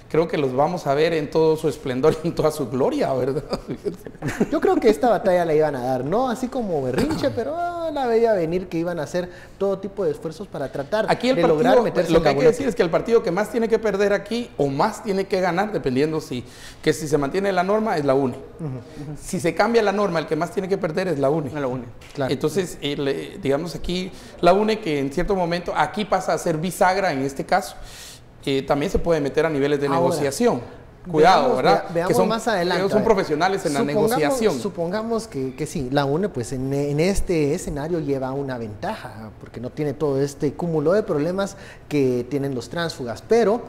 [SPEAKER 5] creo que los vamos a ver en todo su esplendor y en toda su gloria, ¿verdad?
[SPEAKER 2] Yo creo que esta batalla la iban a dar, no así como berrinche, pero la veía venir que iban a hacer todo tipo de esfuerzos para tratar de lograr meterse en la boleta.
[SPEAKER 5] Lo que hay que decir es que el partido que más tiene que perder aquí o más tiene que ganar, dependiendo si se mantiene la norma, es la UNE. Si se cambia la norma, el que más tiene que perder es la UNE.
[SPEAKER 6] La UNE,
[SPEAKER 2] claro.
[SPEAKER 5] Entonces, digamos aquí, la UNE que en cierto momento, aquí pasa a ser bisagra en este caso, también se puede meter a niveles de negociación. cuidado, ¿verdad?
[SPEAKER 2] Veamos
[SPEAKER 5] que son,
[SPEAKER 2] más adelante.
[SPEAKER 5] Ellos son profesionales en la negociación.
[SPEAKER 2] Supongamos que sí, la UNE pues en este escenario lleva una ventaja, porque no tiene todo este cúmulo de problemas que tienen los tránsfugas, pero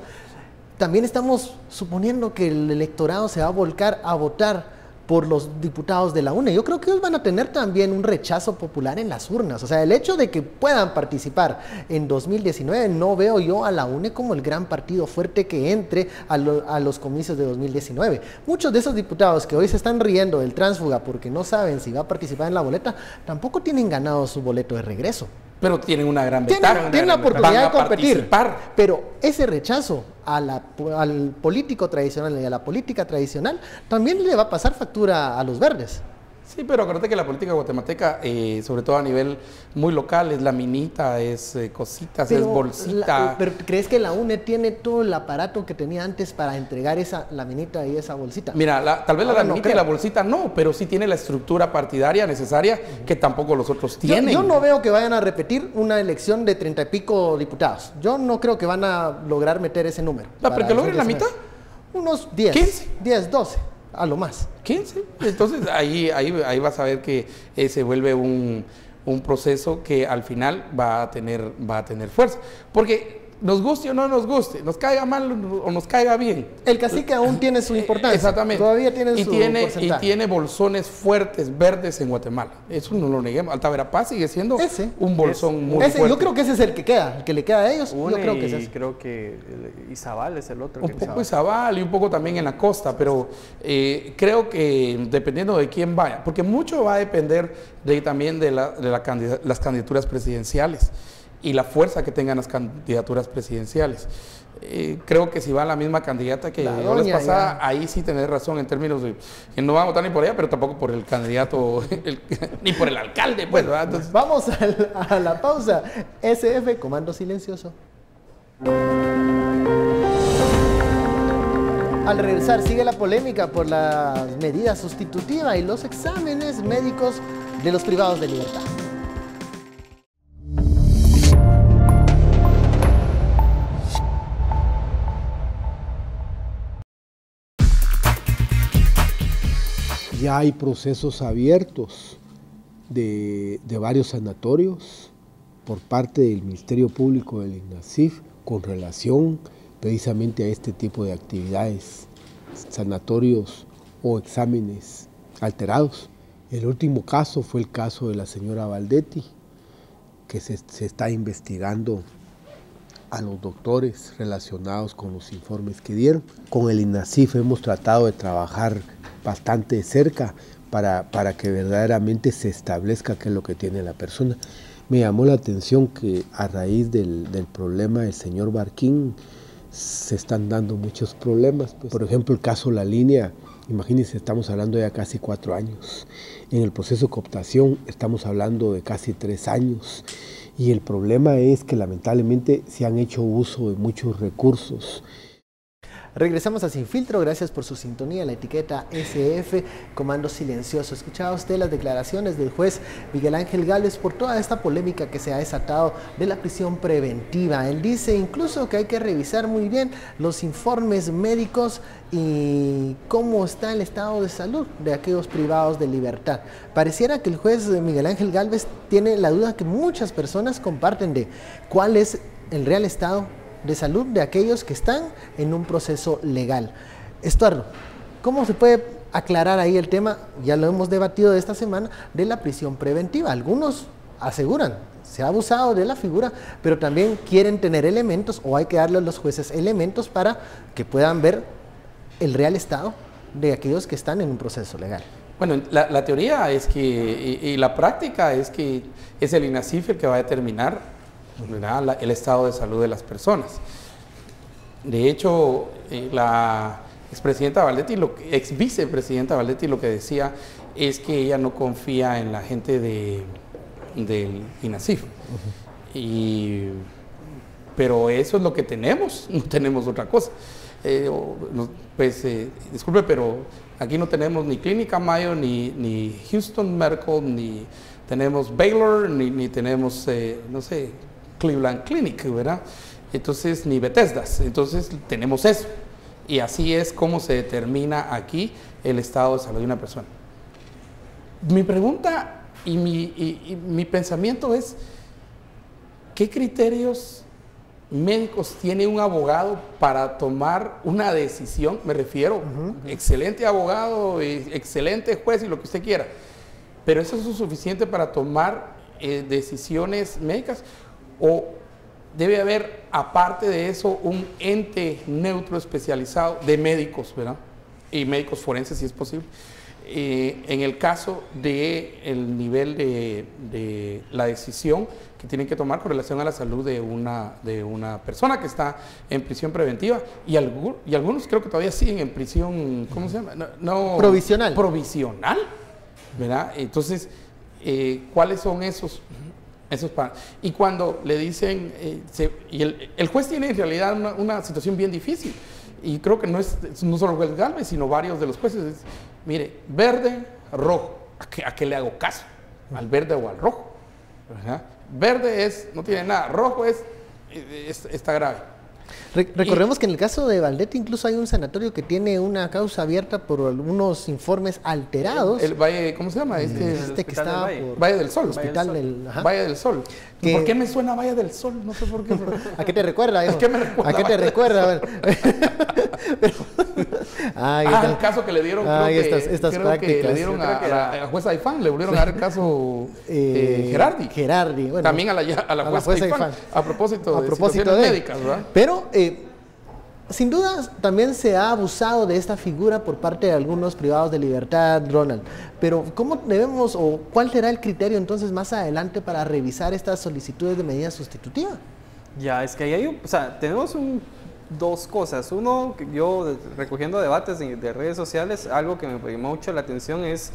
[SPEAKER 2] también estamos suponiendo que el electorado se va a volcar a votar por los diputados de la UNE. Yo creo que ellos van a tener también un rechazo popular en las urnas. O sea, el hecho de que puedan participar en 2019, no veo yo a la UNE como el gran partido fuerte que entre a los comicios de 2019. Muchos de esos diputados que hoy se están riendo del tránsfuga porque no saben si va a participar en la boleta, tampoco tienen ganado su boleto de regreso.
[SPEAKER 5] Pero tienen una gran ventaja.
[SPEAKER 2] Tienen la oportunidad de competir.
[SPEAKER 5] Participar.
[SPEAKER 2] Pero ese rechazo al político tradicional y a la política tradicional también le va a pasar factura a los verdes.
[SPEAKER 5] Sí, pero acuérdate que la política guatemalteca, sobre todo a nivel muy local, es laminita, es cositas, pero es bolsita.
[SPEAKER 2] ¿Pero crees que la UNE tiene todo el aparato que tenía antes para entregar esa laminita y esa bolsita?
[SPEAKER 5] Mira, tal vez la laminita y la bolsita no, pero sí tiene la estructura partidaria necesaria que tampoco los otros tienen.
[SPEAKER 2] Yo no veo que vayan a repetir una elección de 30 y pico diputados. Yo no creo que van a lograr meter ese número.
[SPEAKER 5] ¿Pero que logren la mitad?
[SPEAKER 2] Unos 10,
[SPEAKER 5] 15.
[SPEAKER 2] 10, 12. A lo más.
[SPEAKER 5] 15. Entonces ahí vas a ver que se vuelve un proceso que al final va a tener fuerza. Porque nos guste o no nos guste, nos caiga mal o nos caiga bien.
[SPEAKER 2] El cacique aún tiene su importancia.
[SPEAKER 5] Exactamente.
[SPEAKER 2] Todavía tiene su porcentaje.
[SPEAKER 5] Y tiene bolsones fuertes, verdes en Guatemala. Eso no lo neguemos. Alta Verapaz sigue siendo un bolsón muy fuerte.
[SPEAKER 2] Yo creo que ese es el que queda, el que le queda a ellos.
[SPEAKER 6] Yo
[SPEAKER 2] creo que es ese.
[SPEAKER 6] Y creo que Izabal es el otro.
[SPEAKER 5] Un poco Izabal y un poco también en la costa, pero creo que dependiendo de quién vaya, porque mucho va a depender también de las candidaturas presidenciales y la fuerza que tengan las candidaturas presidenciales. Creo que si va la misma candidata que la vez pasada, ahí sí tenés razón en términos de que no va a votar ni por ella, pero tampoco por el candidato, ni por el alcalde. Pues,
[SPEAKER 2] bueno, entonces, vamos a la pausa. SF, Comando Silencioso. Al regresar sigue la polémica por la medida sustitutiva y los exámenes médicos de los privados de libertad.
[SPEAKER 9] Ya hay procesos abiertos de varios sanatorios por parte del Ministerio Público del INASIF con relación precisamente a este tipo de actividades, sanatorios o exámenes alterados. El último caso fue el caso de la señora Valdetti, que se está investigando a los doctores relacionados con los informes que dieron. Con el INASIF hemos tratado de trabajar bastante de cerca para que verdaderamente se establezca qué es lo que tiene la persona. Me llamó la atención que a raíz del problema del señor Barquín se están dando muchos problemas. Por ejemplo, el caso La Línea, imagínense, estamos hablando de ya casi 4 años. En el proceso de cooptación estamos hablando de casi 3 años. Y el problema es que lamentablemente se han hecho uso de muchos recursos.
[SPEAKER 2] Regresamos a Sin Filtro, gracias por su sintonía, la etiqueta SF, Comando Silencioso. Escuchaba usted las declaraciones del juez Miguel Ángel Gálvez por toda esta polémica que se ha desatado de la prisión preventiva. Él dice incluso que hay que revisar muy bien los informes médicos y cómo está el estado de salud de aquellos privados de libertad. Pareciera que el juez Miguel Ángel Gálvez tiene la duda que muchas personas comparten de cuál es el real estado de salud de aquellos que están en un proceso legal. Estuardo, ¿cómo se puede aclarar ahí el tema? Ya lo hemos debatido esta semana de la prisión preventiva. Algunos aseguran, se ha abusado de la figura, pero también quieren tener elementos o hay que darle a los jueces elementos para que puedan ver el real estado de aquellos que están en un proceso legal.
[SPEAKER 5] Bueno, la teoría es que, y la práctica es que es el INASIF el que va a determinar el estado de salud de las personas. De hecho, la expresidenta Valdetti, ex vicepresidenta Valdetti, lo que decía es que ella no confía en la gente del INASIF. Pero eso es lo que tenemos, no tenemos otra cosa. Disculpe, pero aquí no tenemos ni Clínica Mayo, ni Houston Medical, ni tenemos Baylor, ni tenemos, no sé, Cleveland Clinic, ¿verdad? Entonces, ni Bethesda. Entonces, tenemos eso. Y así es como se determina aquí el estado de salud de una persona. Mi pregunta y mi pensamiento es, ¿qué criterios médicos tiene un abogado para tomar una decisión? Me refiero, excelente abogado, excelente juez y lo que usted quiera, pero ¿eso es suficiente para tomar decisiones médicas? ¿O debe haber, aparte de eso, un ente neutro especializado de médicos, ¿verdad? Y médicos forenses, si es posible, en el caso del nivel de la decisión que tienen que tomar con relación a la salud de una persona que está en prisión preventiva, y algunos creo que todavía siguen en prisión, ¿cómo se llama?
[SPEAKER 2] Provisional.
[SPEAKER 5] Provisional, ¿verdad? Entonces, ¿cuáles son esos y cuando le dicen, y el juez tiene en realidad una situación bien difícil, y creo que no solo el juez Galvez, sino varios de los jueces, es, mire, verde, rojo, ¿a qué le hago caso? ¿Al verde o al rojo? ¿Verdad? Verde no tiene nada, rojo está grave.
[SPEAKER 2] Recordemos que en el caso de Valdete incluso hay un sanatorio que tiene una causa abierta por algunos informes alterados.
[SPEAKER 5] El Valle, ¿cómo se llama?
[SPEAKER 2] Que está por
[SPEAKER 5] Valle del Sol. Valle del Sol. ¿Por qué me suena Valle del Sol? No sé por qué.
[SPEAKER 2] ¿A qué te recuerda?
[SPEAKER 5] ¿A qué me recuerda?
[SPEAKER 2] ¿A qué te recuerda?
[SPEAKER 5] El caso que le dieron,
[SPEAKER 2] estas prácticas.
[SPEAKER 5] Que le dieron a la jueza Ifán, le volvieron a dar el caso Gerardi.
[SPEAKER 2] Bueno,
[SPEAKER 5] también a la jueza Ifán, a propósito de situaciones médicas, ¿verdad?
[SPEAKER 2] Pero sin duda también se ha abusado de esta figura por parte de algunos privados de libertad, Ronald. Pero ¿cómo debemos o cuál será el criterio entonces más adelante para revisar estas solicitudes de medida sustitutiva?
[SPEAKER 6] Ya, es que ahí hay, tenemos dos cosas. Uno, que yo recogiendo debates de redes sociales, algo que me llamó mucho la atención es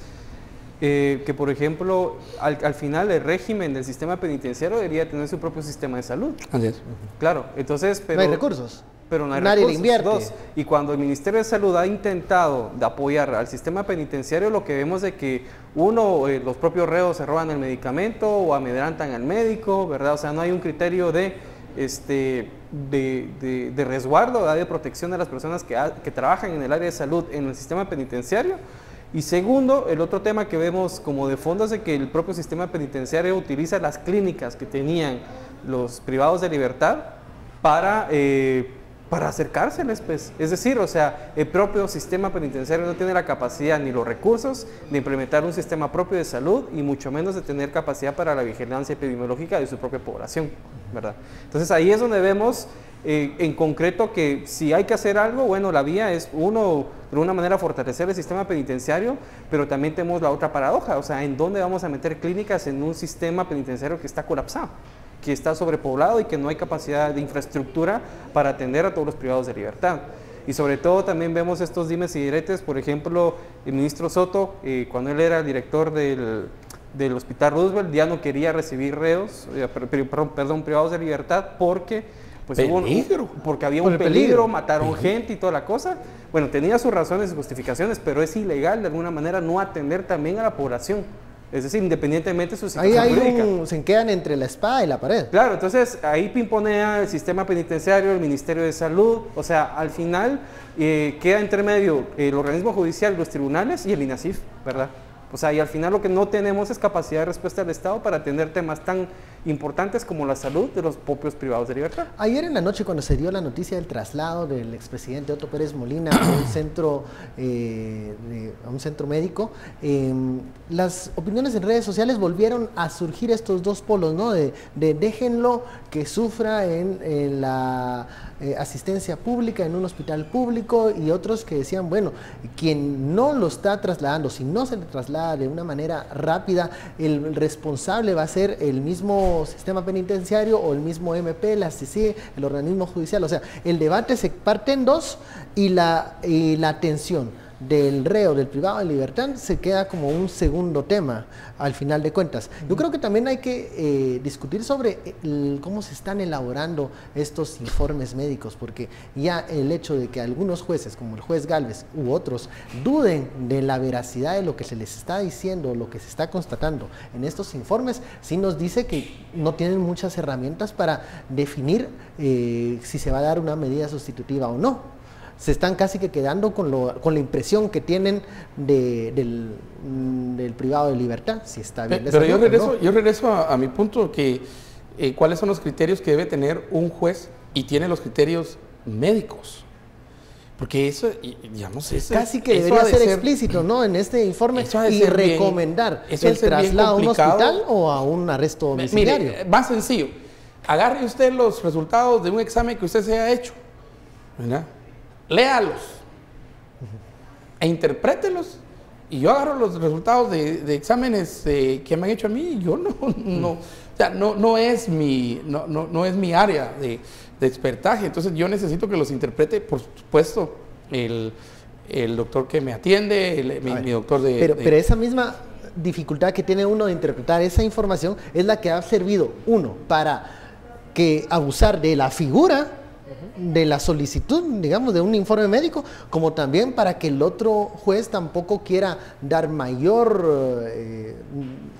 [SPEAKER 6] que, por ejemplo, al final el régimen del sistema penitenciario debería tener su propio sistema de salud.
[SPEAKER 5] Así es.
[SPEAKER 6] Claro, entonces, pero...
[SPEAKER 2] No hay recursos.
[SPEAKER 6] Pero no hay
[SPEAKER 2] Nadie
[SPEAKER 6] recursos.
[SPEAKER 2] le invierte.
[SPEAKER 6] Dos, y cuando el Ministerio de Salud ha intentado de apoyar al sistema penitenciario, lo que vemos es que los propios reos se roban el medicamento o amedrantan al médico, ¿verdad? O sea, no hay un criterio de resguardo, ¿verdad? De protección de las personas que trabajan en el área de salud en el sistema penitenciario. Y segundo, el otro tema que vemos como de fondo es de que el propio sistema penitenciario utiliza las clínicas que tenían los privados de libertad para acercárseles, pues. Es decir, o sea, el propio sistema penitenciario no tiene la capacidad ni los recursos de implementar un sistema propio de salud y mucho menos de tener capacidad para la vigilancia epidemiológica de su propia población, ¿verdad? Entonces ahí es donde vemos en concreto que si hay que hacer algo, bueno, la vía es de una manera fortalecer el sistema penitenciario, pero también tenemos la otra paradoja, o sea, ¿en dónde vamos a meter clínicas en un sistema penitenciario que está colapsado, que está sobrepoblado y que no hay capacidad de infraestructura para atender a todos los privados de libertad? Y sobre todo también vemos estos dimes y diretes, por ejemplo, el ministro Soto, cuando él era el director del Hospital Roosevelt, ya no quería recibir reos, privados de libertad porque porque había un peligro, mataron gente y toda la cosa. Bueno, tenía sus razones y justificaciones, pero es ilegal de alguna manera no atender también a la población. Es decir, independientemente de su situación jurídica.
[SPEAKER 2] Se quedan entre la espada y la pared.
[SPEAKER 6] Claro, entonces ahí pimponea el sistema penitenciario, el Ministerio de Salud, o sea, al final queda entre medio el organismo judicial, los tribunales y el INASIF, ¿verdad? O sea, y al final lo que no tenemos es capacidad de respuesta del Estado para atender temas tan importantes como la salud de los propios privados de libertad.
[SPEAKER 2] Ayer en la noche, cuando se dio la noticia del traslado del expresidente Otto Pérez Molina a un centro médico, las opiniones en redes sociales volvieron a surgir estos dos polos, ¿no? De déjenlo que sufra en la asistencia pública, en un hospital público, y otros que decían, bueno, quien no lo está trasladando, si no se le traslada de una manera rápida, el responsable va a ser el mismo sistema penitenciario o el mismo MP, la CICI, el organismo judicial. O sea, el debate se parte en dos y la atención del reo, del privado de libertad, se queda como un segundo tema al final de cuentas. Yo creo que también hay que discutir sobre cómo se están elaborando estos informes médicos, porque ya el hecho de que algunos jueces, como el juez Galvez u otros, duden de la veracidad de lo que se les está diciendo, lo que se está constatando en estos informes, sí nos dice que no tienen muchas herramientas para definir si se va a dar una medida sustitutiva o no. se están casi que quedando con la impresión que tienen del privado de libertad, si está bien.
[SPEAKER 5] Pero yo regreso a mi punto, que cuáles son los criterios que debe tener un juez, y tiene los criterios médicos. Porque eso, digamos, eso
[SPEAKER 2] casi que debería ser explícito, ¿no? En este informe, y recomendar el traslado a un hospital o a un arresto domiciliario.
[SPEAKER 5] Mire, más sencillo, agarre usted los resultados de un examen que usted se haya hecho, ¿verdad? Léalos e interprételos. Y yo agarro los resultados de exámenes que me han hecho a mí, y yo no es mi área de expertaje. Entonces yo necesito que los interprete, por supuesto, el doctor que me atiende, mi doctor
[SPEAKER 2] Pero esa misma dificultad que tiene uno de interpretar esa información es la que ha servido, uno, para que abusar de la figura de la solicitud, digamos, de un informe médico, como también para que el otro juez tampoco quiera dar mayor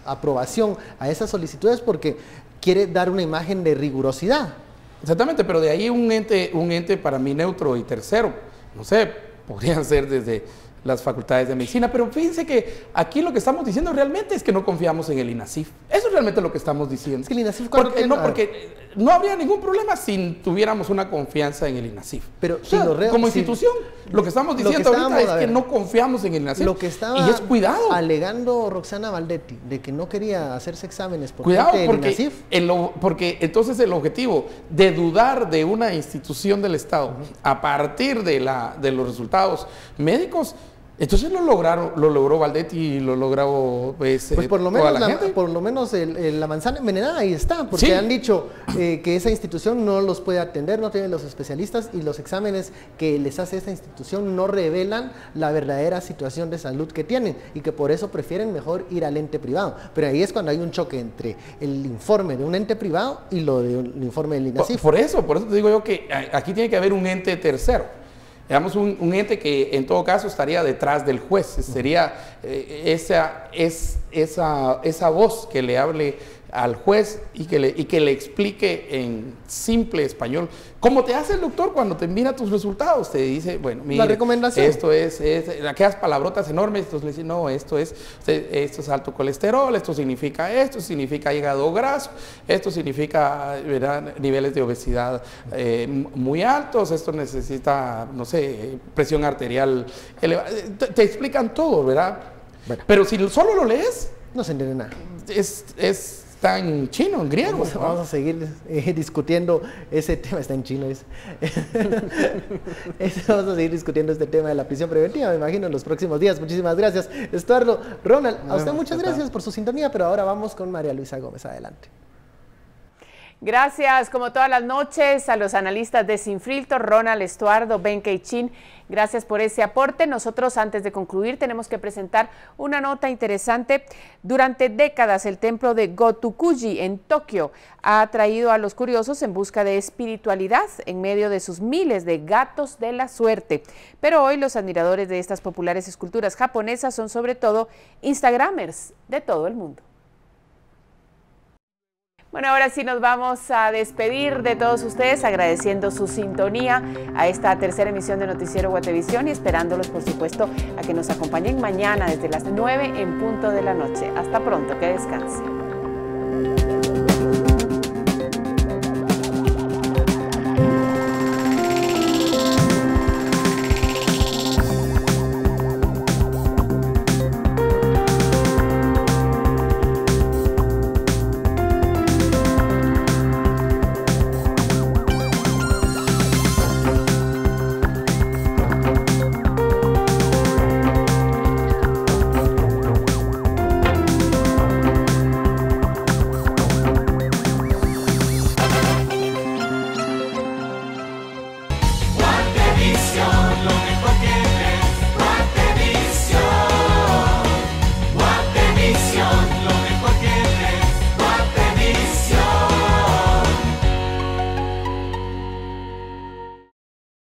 [SPEAKER 2] aprobación a esas solicitudes, porque quiere dar una imagen de rigurosidad.
[SPEAKER 5] Exactamente, pero de ahí un ente para mí neutro y tercero, no sé, podrían ser desde las facultades de medicina, pero fíjense que aquí lo que estamos diciendo realmente es que no confiamos en el INASIF. Eso es realmente lo que estamos diciendo. Es
[SPEAKER 2] que el INASIF,
[SPEAKER 5] porque no habría ningún problema si tuviéramos una confianza en el INASIF.
[SPEAKER 2] Pero
[SPEAKER 5] como institución, lo que estamos diciendo ahorita es que no confiamos en el INASIF.
[SPEAKER 2] Lo que estaba
[SPEAKER 5] y es cuidado.
[SPEAKER 2] Alegando Roxana Valdetti de que no quería hacerse exámenes por
[SPEAKER 5] cuidado,
[SPEAKER 2] parte del INASIF.
[SPEAKER 5] Porque entonces el objetivo de dudar de una institución del Estado a partir de los resultados médicos, entonces lo logró Valdetti y lo logró pues
[SPEAKER 2] por lo menos la manzana envenenada ahí está, porque han dicho que esa institución no los puede atender, no tiene los especialistas, y los exámenes que les hace esta institución no revelan la verdadera situación de salud que tienen, y que por eso prefieren mejor ir al ente privado. Pero ahí es cuando hay un choque entre el informe de un ente privado y lo del informe del INASIF.
[SPEAKER 5] Por eso te digo yo que aquí tiene que haber un ente tercero. Digamos, un ente que en todo caso estaría detrás del juez, sería esa voz que le hable al juez y que le explique en simple español, como te hace el doctor cuando te envía tus resultados. Te dice, bueno, mire,
[SPEAKER 2] la recomendación,
[SPEAKER 5] esto es aquellas palabrotas enormes, entonces le dice, no, esto es alto colesterol, esto significa hígado graso, esto significa, ¿verdad?, niveles de obesidad muy altos, esto necesita, no sé, presión arterial elevada. Te explican todo, ¿verdad?
[SPEAKER 2] Bueno.
[SPEAKER 5] Pero si solo lo lees,
[SPEAKER 2] no se entiende nada.
[SPEAKER 5] Está en chino, en griego.
[SPEAKER 2] Vamos a seguir discutiendo ese tema. Está en chino. Vamos a seguir discutiendo este tema de la prisión preventiva, me imagino, en los próximos días. Muchísimas gracias, Estuardo. Ronald, a usted muchas gracias por su sintonía, pero ahora vamos con María Luisa Gómez. Adelante.
[SPEAKER 1] Gracias, como todas las noches, a los analistas de Sin Filtro, Ronald, Estuardo, Benkei Chin. Gracias por ese aporte. Nosotros, antes de concluir, tenemos que presentar una nota interesante. Durante décadas, el templo de Gotokuji en Tokio ha atraído a los curiosos en busca de espiritualidad en medio de sus miles de gatos de la suerte. Pero hoy los admiradores de estas populares esculturas japonesas son sobre todo instagramers de todo el mundo. Bueno, ahora sí nos vamos a despedir de todos ustedes, agradeciendo su sintonía a esta tercera emisión de Noticiero Guatevisión y esperándolos, por supuesto, a que nos acompañen mañana desde las 9 en punto de la noche. Hasta pronto, que descansen.